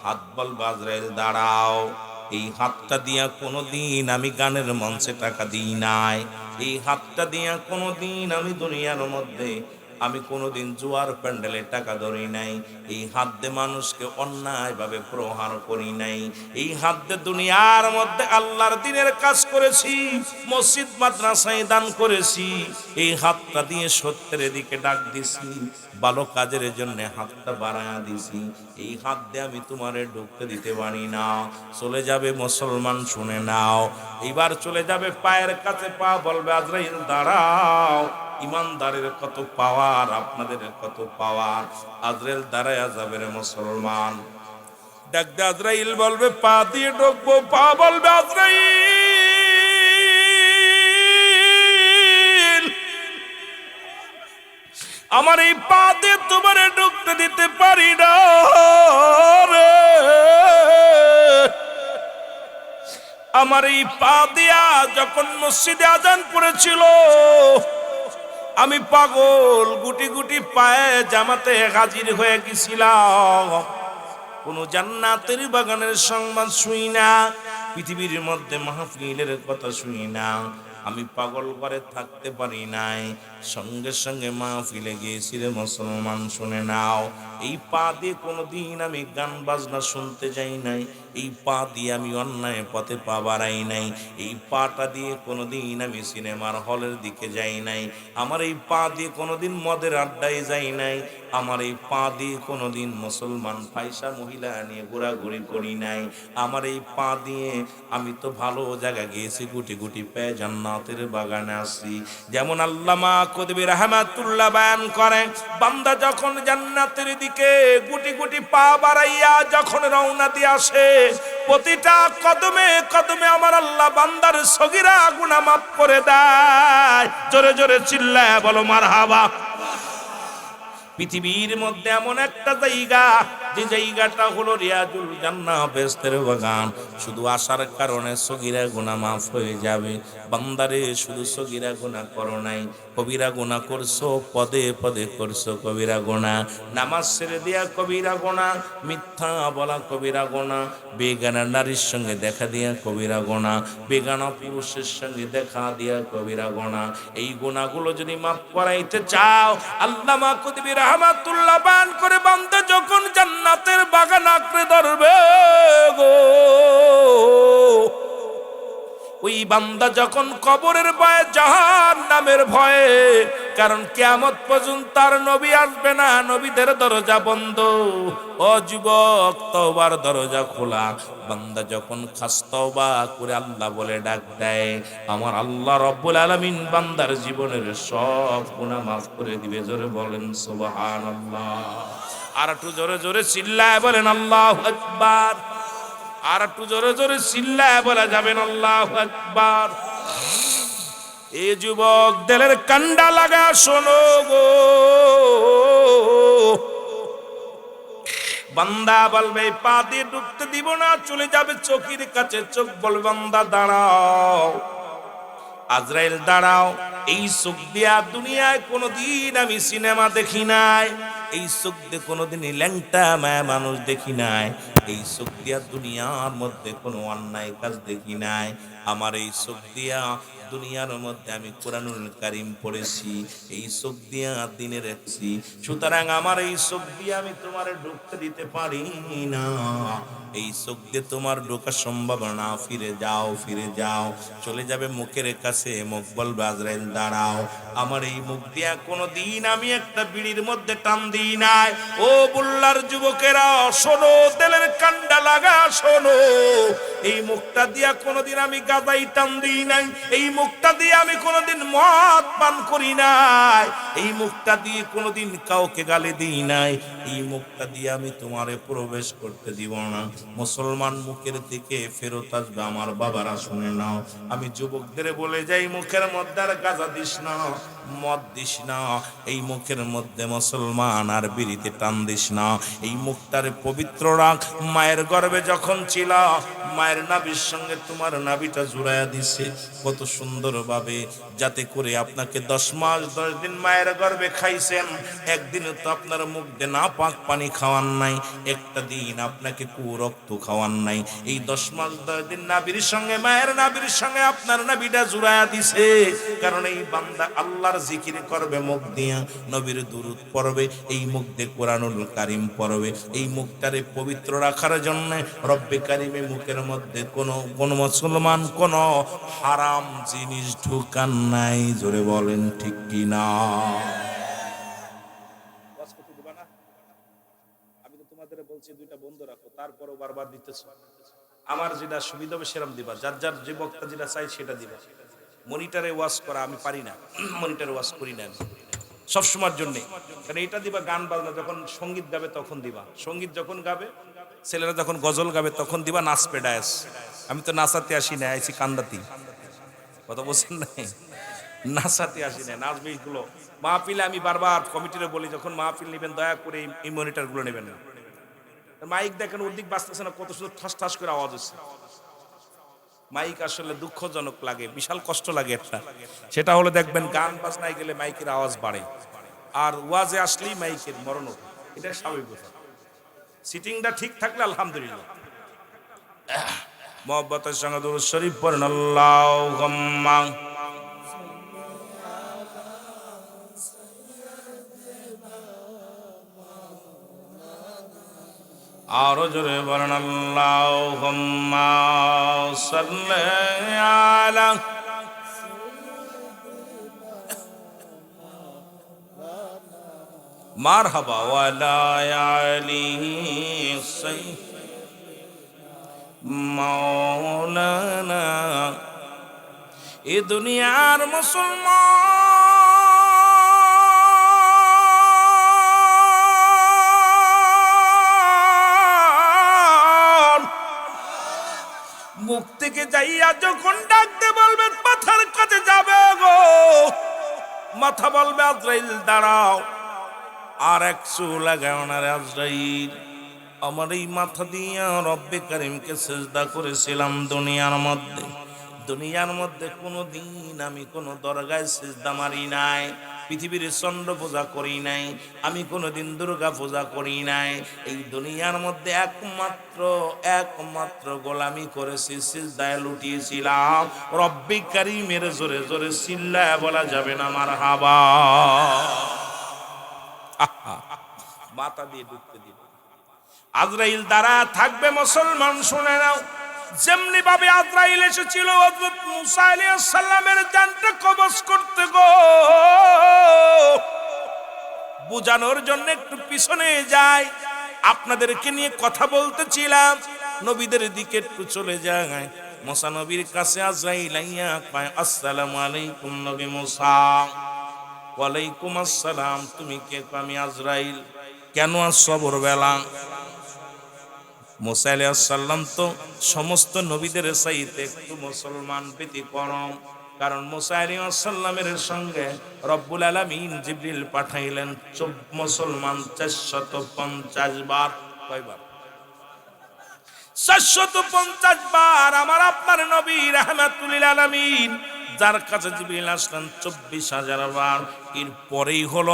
হাত বলবে আজরাইল দাঁড়াও, এই হাতটা দিয়া কোনোদিন আমি গানের মঞ্চে টাকা দিই নাই, এই হাতটা দিয়া কোনোদিন আমি দুনিয়ার মধ্যে আমি কোনোদিন জুয়ার প্যান্ডেলে টাকা ধরি নাই, এই হাত দিয়ে মানুষকে অন্যায়ভাবে প্রহার করি নাই, এই হাত দিয়ে দুনিয়ার মধ্যে আল্লাহর দ্বীনের কাজ করেছি, মসজিদ মাদ্রাসায় দান করেছি, এই হাতটা দিয়ে সত্যের দিকে ডাক দিছি, ভালো কাজের জন্য হাতটা বাড়ায়া দিছি, এই হাত দিয়ে আমি তোমারে ঢুকতে দিতে পারি না। চলে যাবে মুসলমান, শুনে নাও, এইবার চলে যাবে পায়ের কাছে, পা বলবে আজরাইল দাঁড়াও। ইমানদারের কত পাওয়ার, আপনাদের কত পাওয়ার। আজরাইল দাঁড়ায়া যাবে রে মুসলমান, ডাক দে আজরাইল বলবে পা দিয়ে ঢুকবো, পা বলবে আজরাইল আমার এই পা দিয়ে তোমারে ঢুকতে দিতে পারি না রে, আমার এই পা দিয়া যখন মসজিদে আজান পড়েছিল আমি পাগল গুটি গুটি পায়ে জামাতে হাজির হয়ে গেছিলাম, কোন জান্নাতের বাগানের সংবাদ শুই না, পৃথিবীর মধ্যে মাহফিলের কথা শুই না, আমি পাগল করে থাকতে পারি নাই, সঙ্গে সঙ্গে মাহফিলে গিয়েছি রে মুসলমান, শুনে নাও, এই পা দিয়ে কোনোদিন আমি গান বাজনা শুনতে যাই নাই, এই পা দিয়ে আমি অন্যায় পথে পা বাড়াই নাই, এই পাটা দিয়ে কোনোদিন আমি সিনেমার হলের দিকে যাই নাই, আমার এই পা দিয়ে কোনোদিন মদের আড্ডায় যাই নাই, আমার এই পা দিয়ে কোনোদিন মুসলমান পয়সা মহিলা নিয়ে ঘোরাঘুরি করি নাই, আমার এই পা দিয়ে আমি তো ভালো জায়গা গিয়েছি, গুটি গুটি পেয়ে জান্নাতের বাগানে আসি। যেমন আল্লামা কদবী রাহমাতুল্লাহ বয়ান করেন, বান্দা যখন জান্নাতের দিকে গুটি গুটি পা বাড়াইয়া যখন রওনা দিয়ে আসে, প্রতিটা কদমে কদমে আমার আল্লাহ বান্দার সগীরা গুনাহ মাফ করে দেয়। জোরে জোরে চিল্লায়া বলো মারহাবা। পৃথিবীর মধ্যে এমন একটা জায়গা, যে জায়গাটা হলো রিয়াজুল জান্নাহ, বেহেশতের বাগান, শুধু আসার কারণে সগীরা গুনাহ মাফ হয়ে যাবে। বান্দারে শুধু সগীরা গুনাহ করো নাই, কবিরা গুনাহ করছো, পদে পদে করছো কবিরা গুনাহ, নামাজ ছেড়ে দিয়া কবিরা গুনাহ, মিথ্যা বলা কবিরা গুনাহ, বেগানা নারীর সঙ্গে দেখা দিয়া কবিরা গুনাহ, বেগানা পুরুষের সঙ্গে দেখা দিয়া কবিরা গুনাহ। এই গুনাহগুলো যদি মাফ করাইতে চাও, আল্লামা কদবী রাহমাতুল্লাহ বান করে, বান্দা যখন জান্নাতের বাগান আঁকড়ে ধরবে গো, ওই বান্দা যখন কবরের ভয়ে, জাহান্নামের ভয়ে, কারণ কিয়ামত পর্যন্ত তার নবী আসবে না, নবীদের দরজা বন্ধ, ও যুবক তওবার দরজা খোলা, বান্দা যখন খাস তওবা করে আল্লাহ বলে ডাক দেয়, আমার আল্লাহ রব্বুল আলামিন বান্দার জীবনের সব গুনাহ মাফ করে দিবে। জোরে বলেন সুবহানাল্লাহ। আর একটু জোরে জোরে চিল্লায় বলেন আল্লাহু আকবার। আর একটু জোরে জোরে চিল্লায় বলা যাবেন আল্লাহু আকবার। এ যুবক দিলের কান্ডা লাগা শোনো গো, বান্দা বলবে পা দিয়ে ঢুকতে দিব না, চলে যাবে চোখের কাছে, চোখ বলবে বান্দা দাঁড়াও, আজরাইল দাঁড়াও, এই চোখ দিয়া দুনিয়ায় কোনোদিন আমি সিনেমা দেখি নাই, এই চোখ দিয়ে কোনোদিনই ল্যাংটা মায়া মানুষ দেখি নাই, এই চোখ দিয়া দুনিয়ার মধ্যে কোনো অন্যায় কাজ দেখি নাই, আমার এই চোখ দিয়া দুনিয়ার মধ্যে আমি কোরআনুল কারীম পড়েছি, এই চোখ দিয়া দিনে রেখেছি, সুতরাং আমার এই চোখ দিয়ে আমি তোমারে ঢুকতে দিতে পারি না, এই চোখ দিয়ে তোমার ঢোকার সম্ভাবনা, ফিরে যাও, ফিরে যাও, চলে যাবে মুখের কাছে, মুখ বলবে আজরাইল দাঁড়াও, আমার এই মুখ দিয়া কোনোদিন আমি একটা বিড়ির মধ্যে টান দিই নাই। ও বুল্লার যুবকেরা শোনো, তেলের কান্ডা লাগা শোনো, এই মুখটা দিয়া কোনোদিন আমি গাঁজাই টান দিই নাই, এই মুখটা দিয়ে আমি কোনোদিন মদ পান করি নাই, এই মুখটা দিয়ে কোনোদিন কাউকে গালি দিই নাই, এই মুখটা দিয়ে আমি তোমারে প্রবেশ করতে দিব না। মুসলমান মুখের দিকে ফেরত আসবে। আমার বাবারা শুনে নাও, আমি যুবকদের বলে যাই, মুখের মধ্যে আর গাঁজা দিস না, মদ দিস না, এই মুখের মধ্যে মুসলমান আর বিড়িতে টান দিস না, এই মুখটারে পবিত্র রাখ। মায়ের গর্ভে যখন ছিল মায়ের নাভির সঙ্গে তোমার নাভিটা জুড়াইয়া দিছে কত সুন্দরভাবে, যাতে করে আপনাকে 10 মাস 10 দিন মায়ের গর্ভে খাইছেন, একদিনও তো আপনার মুখ দিয়ে না পাক পানি খাওয়ান নাই, একটা দিন আপনাকে কুরক্ত খাওয়ান নাই। এই 10 মাস 10 দিন নাভির সঙ্গে মায়ের নাভির সঙ্গে আপনার নাভিটা জুড়াইয়া দিছে, কারণ এই বান্দা আল্লাহর জিকির করবে মুখ দিয়া, নবীর দুরূদ পড়বে, এই মুখ দিয়ে কোরআনুল কারীম পড়বে। এই মুখটারে পবিত্র রাখার জন্য রব্বে কারীমে মুখের মধ্যে কোন মুসলমান কোন হারাম জিনিস ঢুকান নাই। জোরে বলেন ঠিক কি না? আমি তো তোমাদের বলছি দুইটা বন্ধ রাখো, তারপরও বারবার দিতেছ। আমার যেটা সুবিধা হবে সেরকম দিবা, যার যার যে বক্তা যেটা চাই সেটা দিবা। মনিটরে ওয়াজ করা আমি পারি না, মনিটরে ওয়াজ করি না আমি সবসময়ের জন্যে। কারণ এটা দিবা গান বাজনা, যখন সঙ্গীত গাবে তখন দিবা, সঙ্গীত যখন গাবে, ছেলেরা যখন গজল গাবে তখন দিবা নাচবে ডায়াস। আমি তো নাচাতে আসি না, আইছি কান্দাতি। কথা বলছেন নাই, নাচাতে আসি না, নাচবে এইগুলো। মাহফিলে আমি বারবার কমিটিরে বলি, যখন মাহফিল নেবেন দয়া করে এই মনিটরগুলো নেবেন না। মাইক দেখেন ওর দিক বাঁচতেছে না, কত শুধু ঠাস ঠাস করে আওয়াজ হচ্ছে। মাইক আসলে দুঃখজনক লাগে, বিশাল কষ্ট লাগে একটা। সেটা হলো দেখবেন গান বাজনায় গেলে মাইকের আওয়াজ বাড়ে, আর ওয়াজে আসলেই মাইকের মরণ ওঠে। এটা স্বাভাবিক কথা। সিটিংটা ঠিক থাকলে আলহামদুলিল্লাহ। মুহাব্বতের সঙ্গে দুরূদ শরীফ পড়েন, আল্লাহুম্মা আরো জোরে বলেন, আল্লাহুম্মা সাল্লি আলা মারহাবা ওয়ালা আলিহি মাওলানা। এ দুনিয়ার মুসলমান মুখ থেকে যাইয়া যখন ডাকতে বলবেন মাথার কাছে যাবে গো, মাথা বলবে আজরাইল দাঁড়াও, আর এক চুল লাগাও না রে আজরাইল। আমার এই মাথা দিয়া রব্বে কারীমকে সিজদা করেছিলাম দুনিয়ার মধ্যে কোনো দিন আমি কোনো দরগায় সিজদা মারি নাই, পৃথিবীর চন্দ্র পূজা করি নাই, আমি কোনোদিন দুর্গা পূজা করি নাই। এই দুনিয়ার মধ্যে একমাত্র গোলামি করেছি, সিজদায় লুটিয়েছিলাম রব্বে কারীমের। জোরে জোরে চিল্লায়া বলা যাবে না মারহাবা। মাথা দিয়ে ঢুকতে দিবে আজরাইল দ্বারা থাকবে। মুসলমান শুনে নাও, যেমনি ভাবে আজরাইল এসেছিল হযরত মুসা আলাইহিস সালামের জানটা কবজ করতে গো, বুঝানোর জন্য একটু পিছনে যাই। আপনাদেরকে নিয়ে কথা বলতেছিলাম, নবীদের দিকে একটু চলে যায়। মুসা নবীর কাছে আজরাইল আইয়া কয়, আসসালামু আলাইকুম নবী মুসা। ওয়ালাইকুম আসসালাম। তুমি কে? আমি আজরাইল। কেন আসছো ভোরবেলা? মুসা আলাইহিস সালাম তো সমস্ত নবীদের চাইতে একটু মুসলমান ব্যতিক্রম, কারণ মুসা আলাইহিস সালামের সঙ্গে রব্বুল আলামিন জিবরিল পাঠাইলেন মুসলমান 450 বার। কয়বার? 450 বার। আমার আপনার নবী রাহমাতুল লিল আলামিন, যার কাছে জিবরিল আসলেন 24,000 বার। এর পরেই হলো